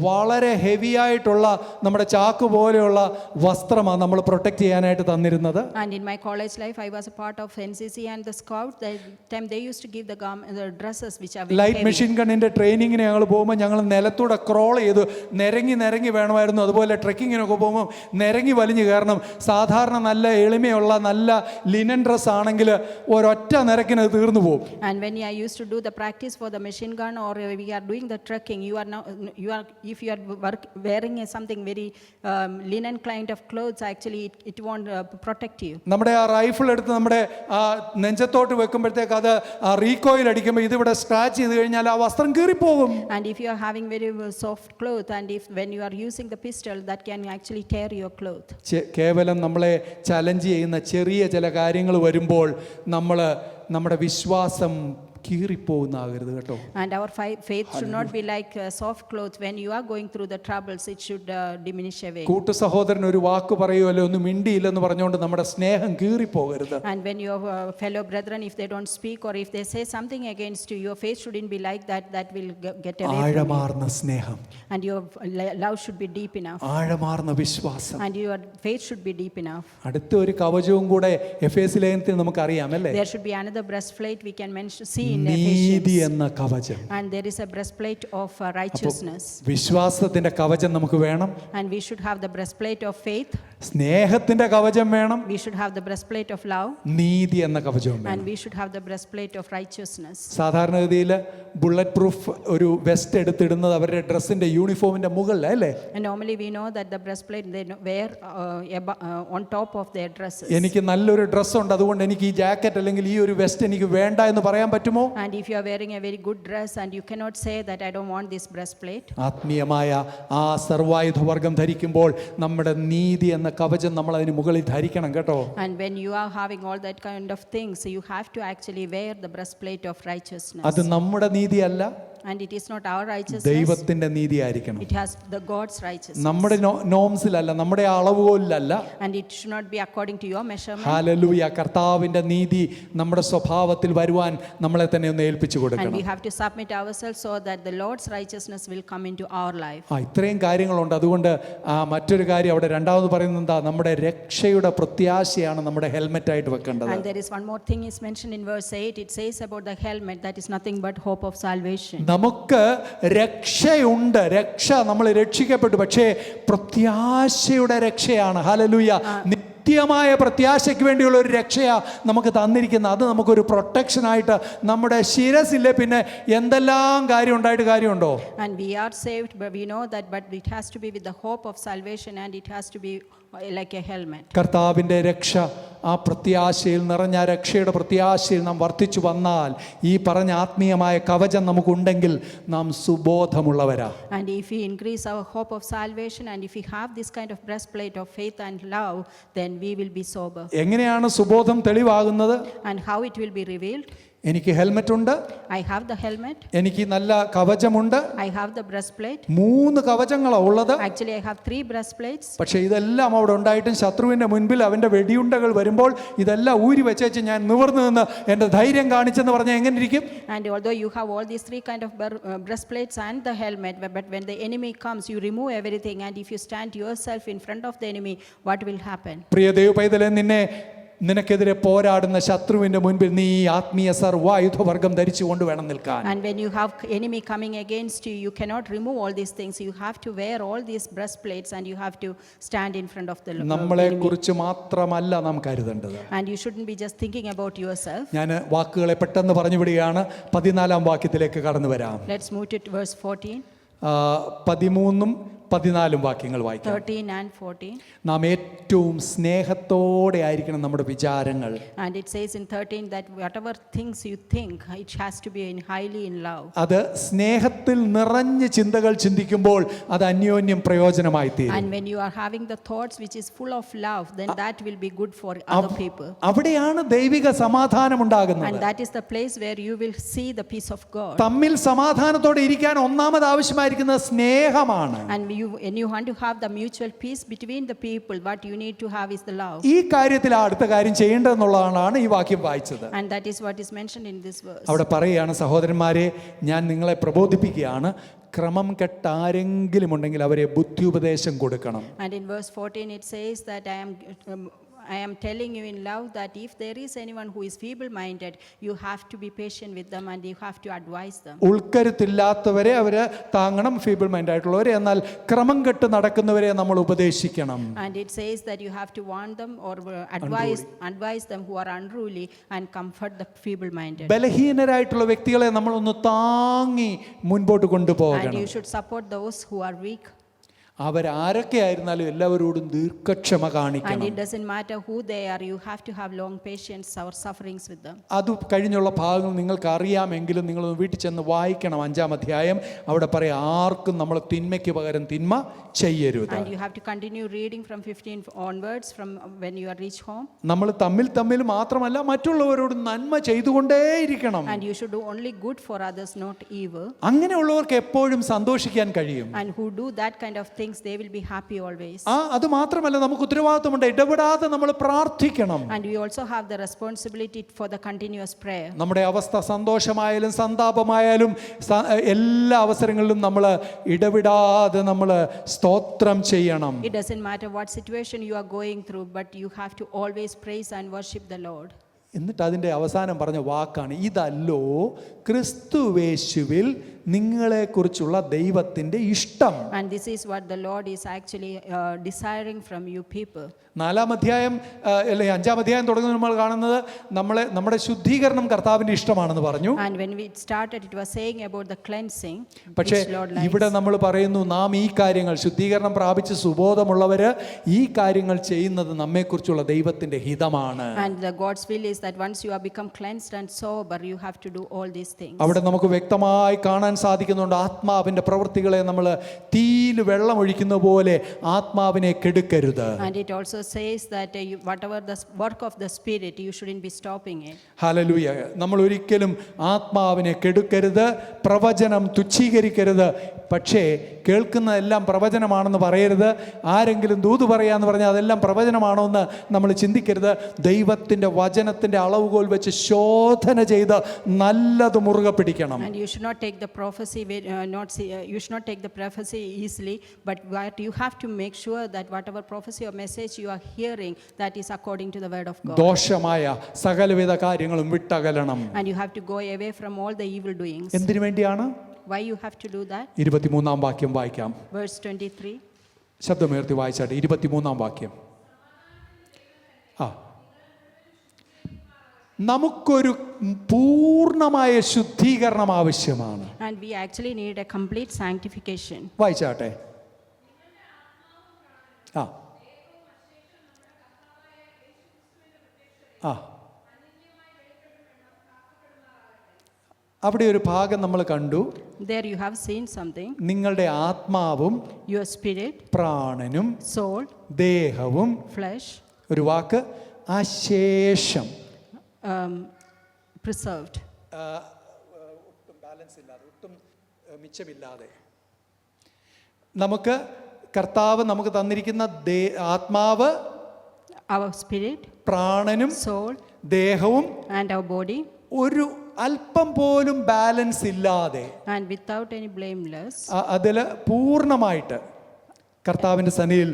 Speaker 1: വളരെ ഹെവി ആയിട്ടുള്ള നമ്മുടെ ചാക്ക് പോലെയുള്ള വസ്ത്രമാണ് നമ്മൾ പ്രൊട്ടക്ട് ചെയ്യാനായിട്ട് തന്നിരുന്നത്.
Speaker 2: And in my college life I was a part of NCC and the scout. That time they used to give the dresses which are very
Speaker 1: light machine ഗണ്ണിൻ്റെ ട്രെയിനിങ്ങിന് ഞങ്ങൾ പോകുമ്പോൾ ഞങ്ങൾ നിലത്തൂടെ ക്രോൾ ചെയ്ത് നിരങ്ങി വേണമായിരുന്നു. അതുപോലെ ട്രെക്കിങ്ങിനൊക്കെ പോകുമ്പോൾ നിരങ്ങി വലിഞ്ഞു കയറണം. സാധാരണ നല്ല എളിമയുള്ള നല്ല ലിനൻ ഡ്രസ് ആണെങ്കിൽ ഒരൊറ്റ നിരക്കിന് തീർന്നു പോകും.
Speaker 2: And when I used to do the practice for the machine gun or we are doing the trekking, you are if you are wearing something very linen kind of clothes, actually it won't protect you.
Speaker 1: നമ്മുടെ ആ rifle എടുത്ത് നമ്മുടെ നെഞ്ചത്തോട്ട് വെക്കുമ്പോഴത്തേക്ക് അത് recoil അടിക്കുമ്പോൾ ഇതിവിടെ scratch ചെയ്ത് കഴിഞ്ഞാൽ ആ വസ്ത്രം കീറിപ്പോകും.
Speaker 2: And if you are having very soft cloth and if when you are using the pistol, that can actually tear your cloth.
Speaker 1: കേവലം നമ്മളെ ചലഞ്ച് ചെയ്യുന്ന ചെറിയ ചില കാര്യങ്ങൾ വരുമ്പോൾ നമ്മുടെ വിശ്വാസം കീറിപ്പോകുന്നാകരുത് കേട്ടോ.
Speaker 2: And our faith should not be like soft cloth. When you are going through the troubles, it should diminish away.
Speaker 1: കൂട്ടു സഹോദരൻ ഒരു വാക്ക് പറയുമല്ലോ, ഒന്ന് മിണ്ടിയില്ലെന്ന് പറഞ്ഞുകൊണ്ട് നമ്മുടെ സ്നേഹം കീറിപ്പോകരുത്.
Speaker 2: And when your fellow brethren, if they don't speak or if they say something against you, your faith shouldn't be like that. That will get away from you.
Speaker 1: ആഴമാർന്ന സ്നേഹം.
Speaker 2: And your love should be deep enough.
Speaker 1: ആഴമാർന്ന വിശ്വാസം.
Speaker 2: And your faith should be deep enough.
Speaker 1: അടുത്ത ഒരു കവചവും കൂടെ എഫേസ്യ ലേഖനത്തിൽ നമുക്ക് അറിയാമല്ലേ?
Speaker 2: There should be another breastplate we can see in
Speaker 1: നീതി എന്ന കവചം.
Speaker 2: And there is a breastplate of righteousness.
Speaker 1: വിശ്വാസത്തിന്റെ കവചം നമുക്ക് വേണം.
Speaker 2: And we should have the breastplate of faith.
Speaker 1: സ്നേഹത്തിന്റെ കവചം വേണം.
Speaker 2: We should have the breastplate of love.
Speaker 1: നീതി എന്ന കവചവും വേണം.
Speaker 2: And we should have the breastplate of righteousness.
Speaker 1: സാധാരണഗതിയിൽ ബുള്ളറ്റ് പ്രൂഫ് ഒരു വെസ്റ്റ് എടുത്തിടുന്നത് അവരുടെ ഡ്രസ്സിന്റെ യൂണിഫോമിന്റെ മുകളിലാണ് അല്ലേ?
Speaker 2: And normally we know that the breastplate they wear on top of their dresses.
Speaker 1: എനിക്ക് നല്ലൊരു ഡ്രസ്സ് ഉണ്ട്, അതുകൊണ്ട് എനിക്ക് ഈ ജാക്കറ്റ് അല്ലെങ്കിൽ ഈ ഒരു വെസ്റ്റ് എനിക്ക് വേണ്ട എന്ന് പറയാൻ പറ്റുമോ?
Speaker 2: And if you are wearing a very good dress and you cannot say that I don't want this breastplate.
Speaker 1: ആത്മീയമായ ആ സർവായുധവർഗം ധരിക്കുമ്പോൾ നമ്മുടെ നീതി എന്ന കവചം നമ്മൾ അതിന് മുകളിൽ ധരിക്കണം കേട്ടോ.
Speaker 2: And when you are having all that kind of things, you have to actually wear the breastplate of righteousness.
Speaker 1: അത് നമ്മുടെ നീതിയല്ല,
Speaker 2: And it is not our righteousness.
Speaker 1: ദൈവത്തിന്റെ നീതിയായിരിക്കണം.
Speaker 2: It has the God's righteousness.
Speaker 1: നമ്മുടെ നോംസിലല്ല, നമ്മുടെ അളവുകോലിലല്ല.
Speaker 2: And it should not be according to your measurement.
Speaker 1: Hallelujah. കർത്താവിന്റെ നീതി നമ്മുടെ സ്വഭാവത്തിൽ വരുവാൻ നമ്മളെ തന്നെ ഒന്ന് ഏൽപ്പിച്ചു കൊടുക്കണം.
Speaker 2: And we have to submit ourselves so that the Lord's righteousness will come into our life.
Speaker 1: ഇത്രയും കാര്യങ്ങളുണ്ട്. അതുകൊണ്ട് മറ്റൊരു കാര്യം അവിടെ രണ്ടാമത് പറയുന്നത് എന്താ? നമ്മുടെ രക്ഷയുടെ പ്രത്യാശയാണ് നമ്മുടെ ഹെൽമെറ്റ് ആയിട്ട് വെക്കേണ്ടത്.
Speaker 2: And there is one more thing is mentioned in verse 8. It says about the helmet that is nothing but hope of salvation.
Speaker 1: നമുക്ക് രക്ഷയുണ്ട്, രക്ഷ നമ്മൾ രക്ഷിക്കപ്പെട്ടു, പക്ഷേ പ്രത്യാശയുടെ രക്ഷയാണ്. ഹല്ലേലൂയ. നിത്യമായ പ്രത്യാശയ്ക്ക് വേണ്ടിയുള്ള ഒരു രക്ഷയാ നമുക്ക് തന്നിരിക്കുന്നത്. അത് നമുക്കൊരു പ്രൊട്ടക്ഷനായിട്ട് നമ്മുടെ ശിരസില്ലേ, പിന്നെ എന്തെല്ലാം കാര്യം ഉണ്ടായിട്ട് കാര്യമുണ്ടോ?
Speaker 2: And we are saved, but we know that, but it has to be with the hope of salvation and it has to be like a helmet.
Speaker 1: കർത്താവിൻ്റെ രക്ഷ, ആ പ്രത്യാശയിൽ നിറഞ്ഞ ആ രക്ഷയുടെ പ്രത്യാശയിൽ നാം വർദ്ധിച്ചു വന്നാൽ, ഈ പറഞ്ഞ ആത്മീയമായ കവചം നമുക്കുണ്ടെങ്കിൽ നാം സുബോധമുള്ളവരാ.
Speaker 2: And if we increase our hope of salvation, and if we have this kind of breastplate of faith and love, then we will be sober.
Speaker 1: എങ്ങനെയാണ് സുബോധം തെളിവാകുന്നത്?
Speaker 2: And how it will be revealed?
Speaker 1: എനിക്ക് helmet ഉണ്ട്,
Speaker 2: I have the helmet,
Speaker 1: എനിക്ക് നല്ല കവചമുണ്ട്,
Speaker 2: I have the breastplate.
Speaker 1: 3 കവചങ്ങളാണ് ഉള്ളത്.
Speaker 2: Actually, I have 3 breastplates.
Speaker 1: പക്ഷേ ഇതെല്ലാം അവിടെ ഉണ്ടായിട്ടും ശത്രുവിൻ്റെ മുൻപിൽ അവൻ്റെ വെടിയുണ്ടകൾ വരുമ്പോൾ ഇതെല്ലാം ഊരി വെച്ചേച്ച് ഞാൻ നിവർന്നു നിന്ന് എൻ്റെ ധൈര്യം കാണിച്ചെന്ന് പറഞ്ഞാൽ എങ്ങനെ ഇരിക്കും?
Speaker 2: And although you have all these 3 kind of breastplates and the helmet, but when the enemy comes, you remove everything, and if you stand yourself in front of the enemy, what will happen?
Speaker 1: പ്രിയ ദൈവപൈതലേ, നിനക്കെതിരെ പോരാടുന്ന ശത്രുവിൻ്റെ മുൻപിൽ നീ ഈ ആത്മീയ സർവായുധവർഗം ധരിച്ചുകൊണ്ട് വേണം നിൽക്കാൻ.
Speaker 2: And when you have enemy coming against you, you cannot remove all these things. You have to wear all these breastplates, and you have to stand in front of the
Speaker 1: നമ്മളെ
Speaker 2: enemy.
Speaker 1: കുറിച്ച് മാത്രമല്ല നാം കരുതേണ്ടത്.
Speaker 2: And you shouldn't be just thinking about yourself.
Speaker 1: ഞാൻ വാക്കുകളെ പെട്ടെന്ന് പറഞ്ഞു വിടുകയാണ്. 14-ാം വാക്യത്തിലേക്ക് കടന്നു വരാം.
Speaker 2: Let's move to verse 14.
Speaker 1: 13-ഉം 14 വാക്യങ്ങൾ വായിക്കാം.
Speaker 2: 13 and 14.
Speaker 1: നാം ഏറ്റവും സ്നേഹത്തോടെ ആയിരിക്കണം നമ്മുടെ വിചാരങ്ങൾ.
Speaker 2: And it says in 13 that whatever things you think, it has to be highly in love.
Speaker 1: അത് സ്നേഹത്തിൽ നിറഞ്ഞ ചിന്തകൾ ചിന്തിക്കുമ്പോൾ അത് അന്യോന്യം പ്രയോജനമായി തീരും.
Speaker 2: And when you are having the thoughts which is full of love, then that will be good for other people.
Speaker 1: അവിടെയാണ് ദൈവിക സമാധാനം ഉണ്ടാകുന്നത്.
Speaker 2: And that is the place where you will see the peace of God.
Speaker 1: തമ്മിൽ സമാധാനത്തോടെ ഇരിക്കാൻ ഒന്നാമത് ആവശ്യമായിരിക്കുന്നത് സ്നേഹമാണ്.
Speaker 2: And when you want to have the mutual peace between the people, what you need to have is the love.
Speaker 1: ഈ കാര്യത്തിൽ അടുത്ത കാര്യം ചെയ്യേണ്ടതെന്നുള്ളതാണ് ഈ വാക്യം വായിച്ചത്.
Speaker 2: And that is what is mentioned in this verse.
Speaker 1: അവിടെ പറയുകയാണ്, സഹോദരന്മാരെ, ഞാൻ നിങ്ങളെ പ്രബോധിപ്പിക്കുകയാണ്, ക്രമം കെട്ട ആരെങ്കിലും ഉണ്ടെങ്കിൽ അവരെ ബുദ്ധിയുപദേശം കൊടുക്കണം.
Speaker 2: And in verse 14 it says that I am telling you in love that if there is anyone who is feeble-minded, you have to be patient with them and you have to advise them.
Speaker 1: ഉൾക്കരുത്തില്ലാത്തവരെ അവര് താങ്ങണം, feeble mind ആയിട്ടുള്ളവരെ. എന്നാൽ ക്രമം കെട്ട് നടക്കുന്നവരെ നമ്മൾ ഉപദേശിക്കണം.
Speaker 2: And it says that you have to warn them or advise them who are unruly and comfort the feeble-minded.
Speaker 1: ബലഹീനരായിട്ടുള്ള വ്യക്തികളെ നമ്മളൊന്ന് താങ്ങി മുൻപോട്ട് കൊണ്ടുപോകണം.
Speaker 2: And you should support those who are weak.
Speaker 1: അവരാരൊക്കെ ആയിരുന്നാലും എല്ലാവരോടും ദീർഘക്ഷമ കാണിക്കണം.
Speaker 2: And it doesn't matter who they are, you have to have long patience or sufferings with them.
Speaker 1: അത് കഴിഞ്ഞുള്ള ഭാഗങ്ങൾ നിങ്ങൾക്ക് അറിയാമെങ്കിലും നിങ്ങളൊന്ന് വീട്ടിൽ ചെന്ന് വായിക്കണം. 5-ാം അധ്യായം അവിടെ പറയാം, ആർക്കും നമ്മൾ തിന്മയ്ക്ക് പകരം തിന്മ ചെയ്യരുത്.
Speaker 2: And you have to continue reading from 15 onwards from when you reach home.
Speaker 1: നമ്മൾ തമ്മിൽ മാത്രമല്ല മറ്റുള്ളവരോട് നന്മ ചെയ്തുകൊണ്ടേയിരിക്കണം.
Speaker 2: And you should do only good for others, not evil.
Speaker 1: അങ്ങനെയുള്ളവർക്ക് എപ്പോഴും സന്തോഷിക്കാൻ കഴിയും.
Speaker 2: And who do that kind of things, they will be happy always.
Speaker 1: അത് മാത്രമല്ല, നമുക്ക് ഉത്തരവാദിത്വമുണ്ട്, ഇടപെടാതെ നമ്മൾ പ്രാർത്ഥിക്കണം.
Speaker 2: And we also have the responsibility for the continuous prayer.
Speaker 1: നമ്മുടെ അവസ്ഥ സന്തോഷമായാലും സന്താപമായാലും എല്ലാ അവസരങ്ങളിലും നമ്മൾ ഇടപെടാതെ നമ്മൾ സ്തോത്രം ചെയ്യണം.
Speaker 2: It doesn't matter what situation you are going through, but you have to always praise and worship the Lord.
Speaker 1: എന്നിട്ട് അതിൻ്റെ അവസാനം പറഞ്ഞ വാക്കാണ്, ഇതല്ലോ ക്രിസ്തുവേശുവിൽ നിങ്ങളെക്കുറിച്ചുള്ള ദൈവത്തിൻ്റെ ഇഷ്ടം.
Speaker 2: And this is what the Lord is actually desiring from you people.
Speaker 1: 4-ാം അധ്യായം അല്ലെങ്കിൽ 5-ാം അധ്യായം തുടങ്ങുന്ന നമ്മൾ കാണുന്നത് നമ്മുടെ ശുദ്ധീകരണം കർത്താവിൻ്റെ ഇഷ്ടമാണെന്ന് പറഞ്ഞു.
Speaker 2: And when we started, it was saying about the cleansing.
Speaker 1: പക്ഷേ ഇവിടെ നമ്മൾ പറയുന്നു, നാം ഈ കാര്യങ്ങൾ ശുദ്ധീകരണം പ്രാപിച്ച് സുബോധമുള്ളവര് ഈ കാര്യങ്ങൾ ചെയ്യുന്നത് നമ്മെക്കുറിച്ചുള്ള ദൈവത്തിൻ്റെ ഹിതമാണ്.
Speaker 2: And the God's will is that once you have become cleansed and sober, you have to do all these things.
Speaker 1: അവിടെ നമുക്ക് വ്യക്തമായി കാണാൻ സാധിക്കുന്നുണ്ട്, ആത്മാവിൻ്റെ പ്രവൃത്തികളെ നമ്മൾ തീയിൽ വെള്ളം ഒഴിക്കുന്ന പോലെ ആത്മാവിനെ കെടുക്കരുത്.
Speaker 2: And it also says that whatever the work of the Spirit, you shouldn't be stopping it.
Speaker 1: Hallelujah. നമ്മൾ ഒരിക്കലും ആത്മാവിനെ കെടുക്കരുത്, പ്രവചനം തുച്ഛീകരിക്കരുത്. പക്ഷേ കേൾക്കുന്നതെല്ലാം പ്രവചനമാണെന്ന് പറയരുത്. ആരെങ്കിലും ദൂത് പറയാന്ന് പറഞ്ഞാൽ അതെല്ലാം പ്രവചനമാണോ എന്ന് നമ്മൾ ചിന്തിക്കരുത്. ദൈവത്തിൻ്റെ വചനത്തിൻ്റെ അളവുകോൽ വെച്ച് ശോധന ചെയ്ത് നല്ലത് മുറുകെ പിടിക്കണം.
Speaker 2: And you should not take the prophecy you should not take the prophecy easily, but what you have to make sure that whatever prophecy or message you are hearing, that is according to the word of God.
Speaker 1: ദോഷമായ സകലവിധ കാര്യങ്ങളും വിട്ടകലണം.
Speaker 2: And you have to go away from all the evil doings.
Speaker 1: എന്തിനു വേണ്ടിയാണ്?
Speaker 2: Why you have to do that?
Speaker 1: 23-ാം വാക്യം വായിക്കാം.
Speaker 2: Verse 23.
Speaker 1: ശബ്ദമുയർത്തി വായിച്ചാട്ടെ. 23-ാം വാക്യം. നമുക്കൊരു പൂർണ്ണമായ ശുദ്ധീകരണം ആവശ്യമാണ്.
Speaker 2: And we actually need a complete sanctification.
Speaker 1: വായിച്ചാട്ടെ. ആ, അവിടെ ഒരു ഭാഗം നമ്മൾ കണ്ടു.
Speaker 2: There you have seen something.
Speaker 1: നിങ്ങളുടെ ആത്മാവും
Speaker 2: Your spirit,
Speaker 1: പ്രാണനും
Speaker 2: soul,
Speaker 1: ദേഹവും,
Speaker 2: flesh,
Speaker 1: ഒരു വാക്ക്, അശേഷം,
Speaker 2: preserved.
Speaker 1: ഒട്ടും ബാലൻസ് ഇല്ലാതെ, ഒട്ടും മിച്ചമില്ലാതെ. നമുക്ക് കർത്താവ് നമുക്ക് തന്നിരിക്കുന്ന ആത്മാവ്,
Speaker 2: Our spirit,
Speaker 1: പ്രാണനും
Speaker 2: soul,
Speaker 1: ദേഹവും
Speaker 2: and our body,
Speaker 1: ഒരു അല്പം പോലും ബാലൻസ് ഇല്ലാതെ,
Speaker 2: and without any blameless,
Speaker 1: അതിൽ പൂർണ്ണമായിട്ട് കർത്താവിൻ്റെ സന്നിധിയിൽ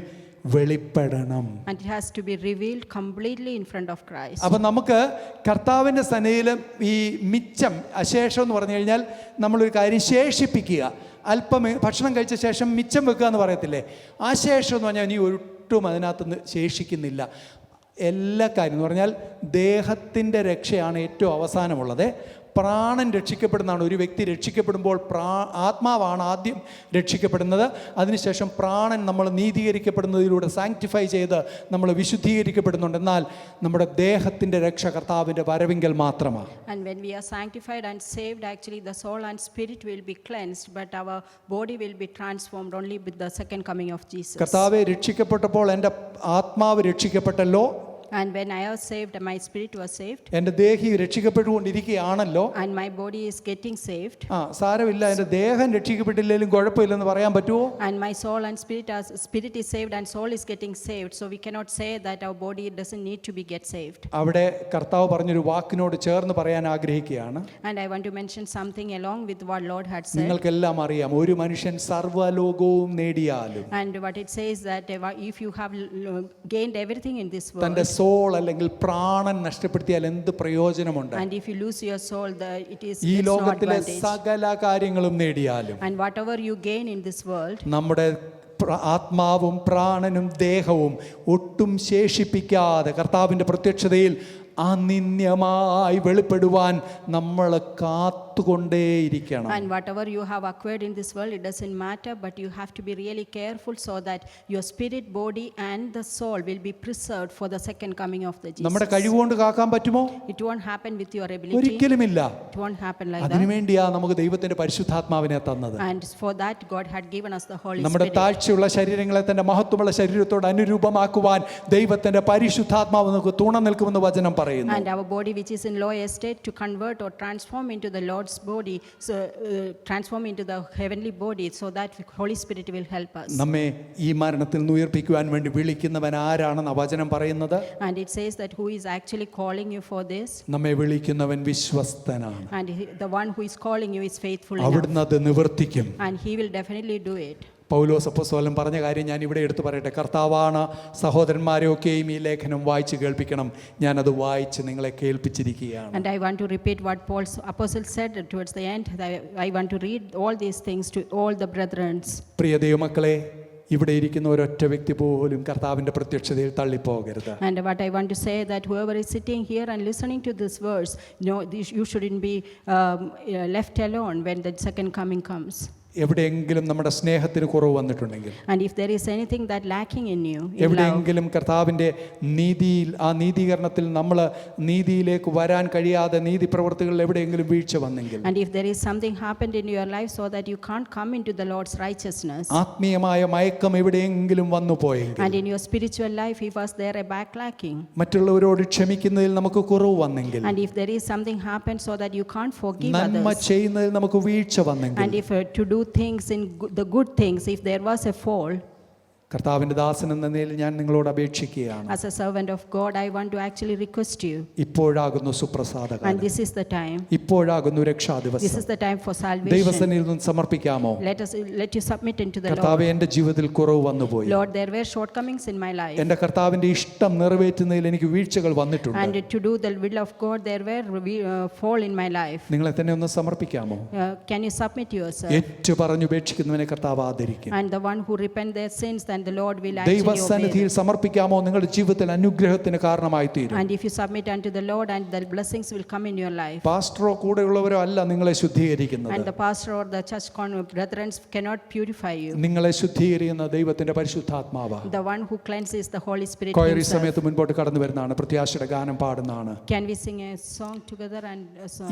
Speaker 1: വെളിപ്പെടണം.
Speaker 2: and it has to be revealed completely in front of Christ.
Speaker 1: അപ്പം നമുക്ക് കർത്താവിൻ്റെ സന്നിധിയിൽ ഈ മിച്ചം, അശേഷം എന്ന് പറഞ്ഞു കഴിഞ്ഞാൽ നമ്മളൊരു കാര്യം ശേഷിപ്പിക്കുക. അല്പം ഭക്ഷണം കഴിച്ച ശേഷം മിച്ചം വെക്കുക എന്ന് പറയത്തില്ലേ, ആ ശേഷം എന്ന് പറഞ്ഞാൽ ഇനി ഒട്ടും അതിനകത്തുനിന്ന് ശേഷിക്കുന്നില്ല. എല്ലാ കാര്യം എന്ന് പറഞ്ഞാൽ ദേഹത്തിൻ്റെ രക്ഷയാണ് ഏറ്റവും അവസാനമുള്ളത്. പ്രാണൻ രക്ഷിക്കപ്പെടുന്നതാണ്. ഒരു വ്യക്തി രക്ഷിക്കപ്പെടുമ്പോൾ ആത്മാവാണ് ആദ്യം രക്ഷിക്കപ്പെടുന്നത്. അതിനുശേഷം പ്രാണൻ നമ്മൾ നീതീകരിക്കപ്പെടുന്നതിലൂടെ സാങ്ക്ടിഫൈ ചെയ്ത് നമ്മൾ വിശുദ്ധീകരിക്കപ്പെടുന്നുണ്ട്. എന്നാൽ നമ്മുടെ ദേഹത്തിൻ്റെ രക്ഷ കർത്താവിൻ്റെ വരവിങ്കൽ മാത്രമാണ്.
Speaker 2: And when we are sanctified and saved, actually the soul and spirit will be cleansed, but our body will be transformed only with the second coming of Jesus.
Speaker 1: കർത്താവെ രക്ഷിക്കപ്പെട്ടപ്പോൾ എൻ്റെ ആത്മാവ് രക്ഷിക്കപ്പെട്ടല്ലോ,
Speaker 2: And when I was saved, my spirit was saved,
Speaker 1: എൻ്റെ ദേഹി രക്ഷിക്കപ്പെട്ടുകൊണ്ടിരിക്കുകയാണല്ലോ.
Speaker 2: and my body is getting saved,
Speaker 1: സാരമില്ല, എൻ്റെ ദേഹം രക്ഷിക്കപ്പെട്ടില്ലെങ്കിലും കുഴപ്പമില്ലെന്ന് പറയാൻ പറ്റുമോ?
Speaker 2: and my soul and spirit is saved and soul is getting saved, so we cannot say that our body doesn't need to be get saved.
Speaker 1: അവിടെ കർത്താവ് പറഞ്ഞൊരു വാക്കിനോട് ചേർന്ന് പറയാൻ ആഗ്രഹിക്കുകയാണ്.
Speaker 2: And I want to mention something along with what Lord had said.
Speaker 1: നിങ്ങൾക്കെല്ലാം അറിയാം, ഒരു മനുഷ്യൻ സർവ്വലോകവും നേടിയാലും
Speaker 2: And what it says that if you have gained everything in this world,
Speaker 1: തൻ്റെ സോൾ അല്ലെങ്കിൽ പ്രാണൻ നഷ്ടപ്പെടുത്തിയാൽ എന്ത് പ്രയോജനമുണ്ട്?
Speaker 2: and if you lose your soul, it is
Speaker 1: ഈ
Speaker 2: it's no
Speaker 1: ലോകത്തിലെ
Speaker 2: advantage.
Speaker 1: സകല കാര്യങ്ങളും നേടിയാലും
Speaker 2: And whatever you gain in this world,
Speaker 1: നമ്മുടെ ആത്മാവും പ്രാണനും ദേഹവും ഒട്ടും ശേഷിപ്പിക്കാതെ കർത്താവിൻ്റെ പ്രത്യക്ഷതയിൽ അനിന്യമായി വെളിപ്പെടുവാൻ നമ്മൾ കാത്തുകൊണ്ടേയിരിക്കണം.
Speaker 2: and whatever you have acquired in this world, it doesn't matter, but you have to be really careful so that your spirit, body and the soul will be preserved for the second coming of the Jesus.
Speaker 1: നമ്മുടെ കഴിവുകൊണ്ട് കാക്കാൻ പറ്റുമോ?
Speaker 2: It won't happen with your ability.
Speaker 1: ഒരിക്കലുമില്ല.
Speaker 2: It won't happen like that.
Speaker 1: അതിനുവേണ്ടിയാ നമുക്ക് ദൈവത്തിന്റെ പരിശുദ്ധാത്മാവിനെ തന്നത്.
Speaker 2: And for that God had given us the Holy
Speaker 1: നമ്മുടെ
Speaker 2: Spirit.
Speaker 1: താഴ്ചയുള്ള ശരീരങ്ങളെ തന്റെ മഹത്വമുള്ള ശരീരത്തോട് അനുരൂപമാക്കുവാൻ ദൈവത്തിന്റെ പരിശുദ്ധാത്മാവ് നമുക്ക് തുണ നിൽക്കുമെന്ന് വചനം പറയുന്നു.
Speaker 2: And our body which is in low estate to convert or transform into the Lord's body, so transform into the heavenly body, so that Holy Spirit will help us.
Speaker 1: നമ്മെ ഈ മരണത്തിൽ നിന്ന് ഉയർപ്പിക്കുവാൻ വേണ്ടി വിളിക്കുന്നവൻ ആരാണെന്ന് വചനം പറയുന്നത്?
Speaker 2: And it says that who is actually calling you for this?
Speaker 1: നമ്മെ വിളിക്കുന്നവൻ വിശ്വസ്തനാണ്.
Speaker 2: And the one who is calling you is faithful enough.
Speaker 1: അവിടുന്ന് അത് നിവർത്തിക്കും.
Speaker 2: And he will definitely do it.
Speaker 1: പൗലോസ് അപ്പോസ്തലൻ പറഞ്ഞ കാര്യം ഞാൻ ഇവിടെ എടുത്തു പറയട്ടെ. കർത്താവാണ് സഹോദരന്മാരെയൊക്കെയും ഈ ലേഖനം വായിച്ച് കേൾപ്പിക്കണം. ഞാനത് വായിച്ച് നിങ്ങളെ കേൾപ്പിച്ചിരിക്കുകയാണ്.
Speaker 2: And I want to repeat what Paul's apostle said towards the end. I want to read all these things to all the brethren.
Speaker 1: പ്രിയ ദൈവമക്കളെ, ഇവിടെ ഇരിക്കുന്ന ഒരൊറ്റ വ്യക്തി പോലും കർത്താവിൻ്റെ പ്രത്യക്ഷതയിൽ തള്ളിപ്പോകരുത്.
Speaker 2: And what I want to say that whoever is sitting here and listening to this verse, you shouldn't be left alone when the second coming comes.
Speaker 1: എവിടെയെങ്കിലും നമ്മുടെ സ്നേഹത്തിന് കുറവ് വന്നിട്ടുണ്ടെങ്കിൽ,
Speaker 2: and if there is anything that lacking in you,
Speaker 1: എവിടെയെങ്കിലും കർത്താവിൻ്റെ നീതിയിൽ ആ നീതീകരണത്തിൽ നമ്മൾ നീതിയിലേക്ക് വരാൻ കഴിയാതെ നീതി പ്രവൃത്തികളിൽ എവിടെയെങ്കിലും വീഴ്ച വന്നെങ്കിൽ,
Speaker 2: and if there is something happened in your life so that you can't come into the Lord's righteousness,
Speaker 1: ആത്മീയമായ മയക്കം എവിടെയെങ്കിലും വന്നു പോയെങ്കിൽ,
Speaker 2: and in your spiritual life if was there a backlacking,
Speaker 1: മറ്റുള്ളവരോട് ക്ഷമിക്കുന്നതിൽ നമുക്ക് കുറവ് വന്നെങ്കിൽ,
Speaker 2: and if there is something happened so that you can't forgive
Speaker 1: നന്മ
Speaker 2: others,
Speaker 1: ചെയ്യുന്നതിൽ നമുക്ക് വീഴ്ച വന്നെങ്കിൽ,
Speaker 2: and if to do things in the good things, if there was a fall,
Speaker 1: കർത്താവിൻ്റെ ദാസൻ എന്ന നിലയിൽ ഞാൻ നിങ്ങളോട് അപേക്ഷിക്കുകയാണ്.
Speaker 2: as a servant of God, I want to actually request you,
Speaker 1: ഇപ്പോഴാകുന്നു സുപ്രസാദകാലം,
Speaker 2: and this is the time,
Speaker 1: ഇപ്പോഴാകുന്നു രക്ഷാ
Speaker 2: this
Speaker 1: ദിവസം.
Speaker 2: is the time for salvation.
Speaker 1: ദൈവസന്നിധിയിൽ നിന്ന് സമർപ്പിക്കാമോ?
Speaker 2: let you submit into the Lord.
Speaker 1: കർത്താവേ, എൻ്റെ ജീവിതത്തിൽ കുറവ് വന്നുപോയി.
Speaker 2: Lord, there were shortcomings in my life,
Speaker 1: എൻ്റെ കർത്താവിൻ്റെ ഇഷ്ടം നിറവേറ്റുന്നതിൽ എനിക്ക് വീഴ്ചകൾ വന്നിട്ടുണ്ട്.
Speaker 2: and to do the will of God there were fall in my life.
Speaker 1: നിങ്ങളെ തന്നെ ഒന്ന് സമർപ്പിക്കാമോ?
Speaker 2: Can you submit yourself?
Speaker 1: ഏറ്റു പറഞ്ഞുപേക്ഷിക്കുന്നവനെ കർത്താവ് ആദരിക്കും.
Speaker 2: And the one who repent their sins, and the Lord will actually obey
Speaker 1: ദൈവസന്നിധിയിൽ
Speaker 2: them.
Speaker 1: സമർപ്പിക്കാമോ? നിങ്ങളുടെ ജീവിതത്തിൽ അനുഗ്രഹത്തിന് കാരണമായി തീരും.
Speaker 2: And if you submit unto the Lord, and the blessings will come in your life.
Speaker 1: പാസ്റ്ററോ കൂടെയുള്ളവരോ അല്ല നിങ്ങളെ ശുദ്ധീകരിക്കുന്നത്.
Speaker 2: And the pastor or the church brethren cannot purify you.
Speaker 1: നിങ്ങളെ ശുദ്ധീകരിക്കുന്ന ദൈവത്തിന്റെ പരിശുദ്ധാത്മാവ്.
Speaker 2: The one who cleanses the Holy Spirit
Speaker 1: കൊയർ ഈ
Speaker 2: himself.
Speaker 1: സമയത്ത് മുൻപോട്ട് കടന്നു വരുന്നതാണ്, പ്രത്യാശയുടെ ഗാനം പാടുന്നതാണ്.
Speaker 2: Can we sing a song together? And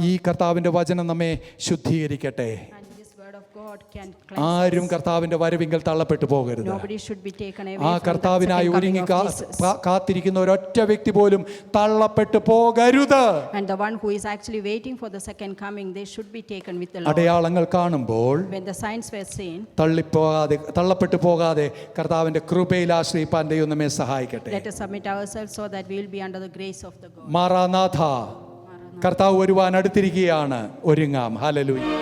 Speaker 1: ഈ കർത്താവിന്റെ വചനം നമ്മെ ശുദ്ധീകരിക്കട്ടെ.
Speaker 2: and this word of God can cleanse
Speaker 1: ആരും
Speaker 2: us.
Speaker 1: കർത്താവിന്റെ വരവിങ്കൽ തള്ളപ്പെട്ടു പോകരുത്.
Speaker 2: Nobody should be taken away
Speaker 1: ആ
Speaker 2: from the
Speaker 1: കർത്താവിനായി
Speaker 2: second
Speaker 1: ഒരുങ്ങി
Speaker 2: coming of Jesus.
Speaker 1: കാത്തിരിക്കുന്ന ഒരൊറ്റ വ്യക്തി പോലും തള്ളപ്പെട്ടു പോകരുത്.
Speaker 2: And the one who is actually waiting for the second coming, they should be taken with the Lord.
Speaker 1: അടയാളങ്ങൾ കാണുമ്പോൾ
Speaker 2: When the signs were seen,
Speaker 1: തള്ളപ്പെട്ടു പോകാതെ കർത്താവിന്റെ കൃപയിൽ ആശ്രയിപ്പാൻ ദൈവം നമ്മെ സഹായിക്കട്ടെ.
Speaker 2: let us submit ourselves so that we will be under the grace of the God.
Speaker 1: Maranatha, കർത്താവ് വരുവാൻ അടുത്തിരിക്കുകയാണ്, ഒരുങ്ങാം. ഹല്ലേലൂയ.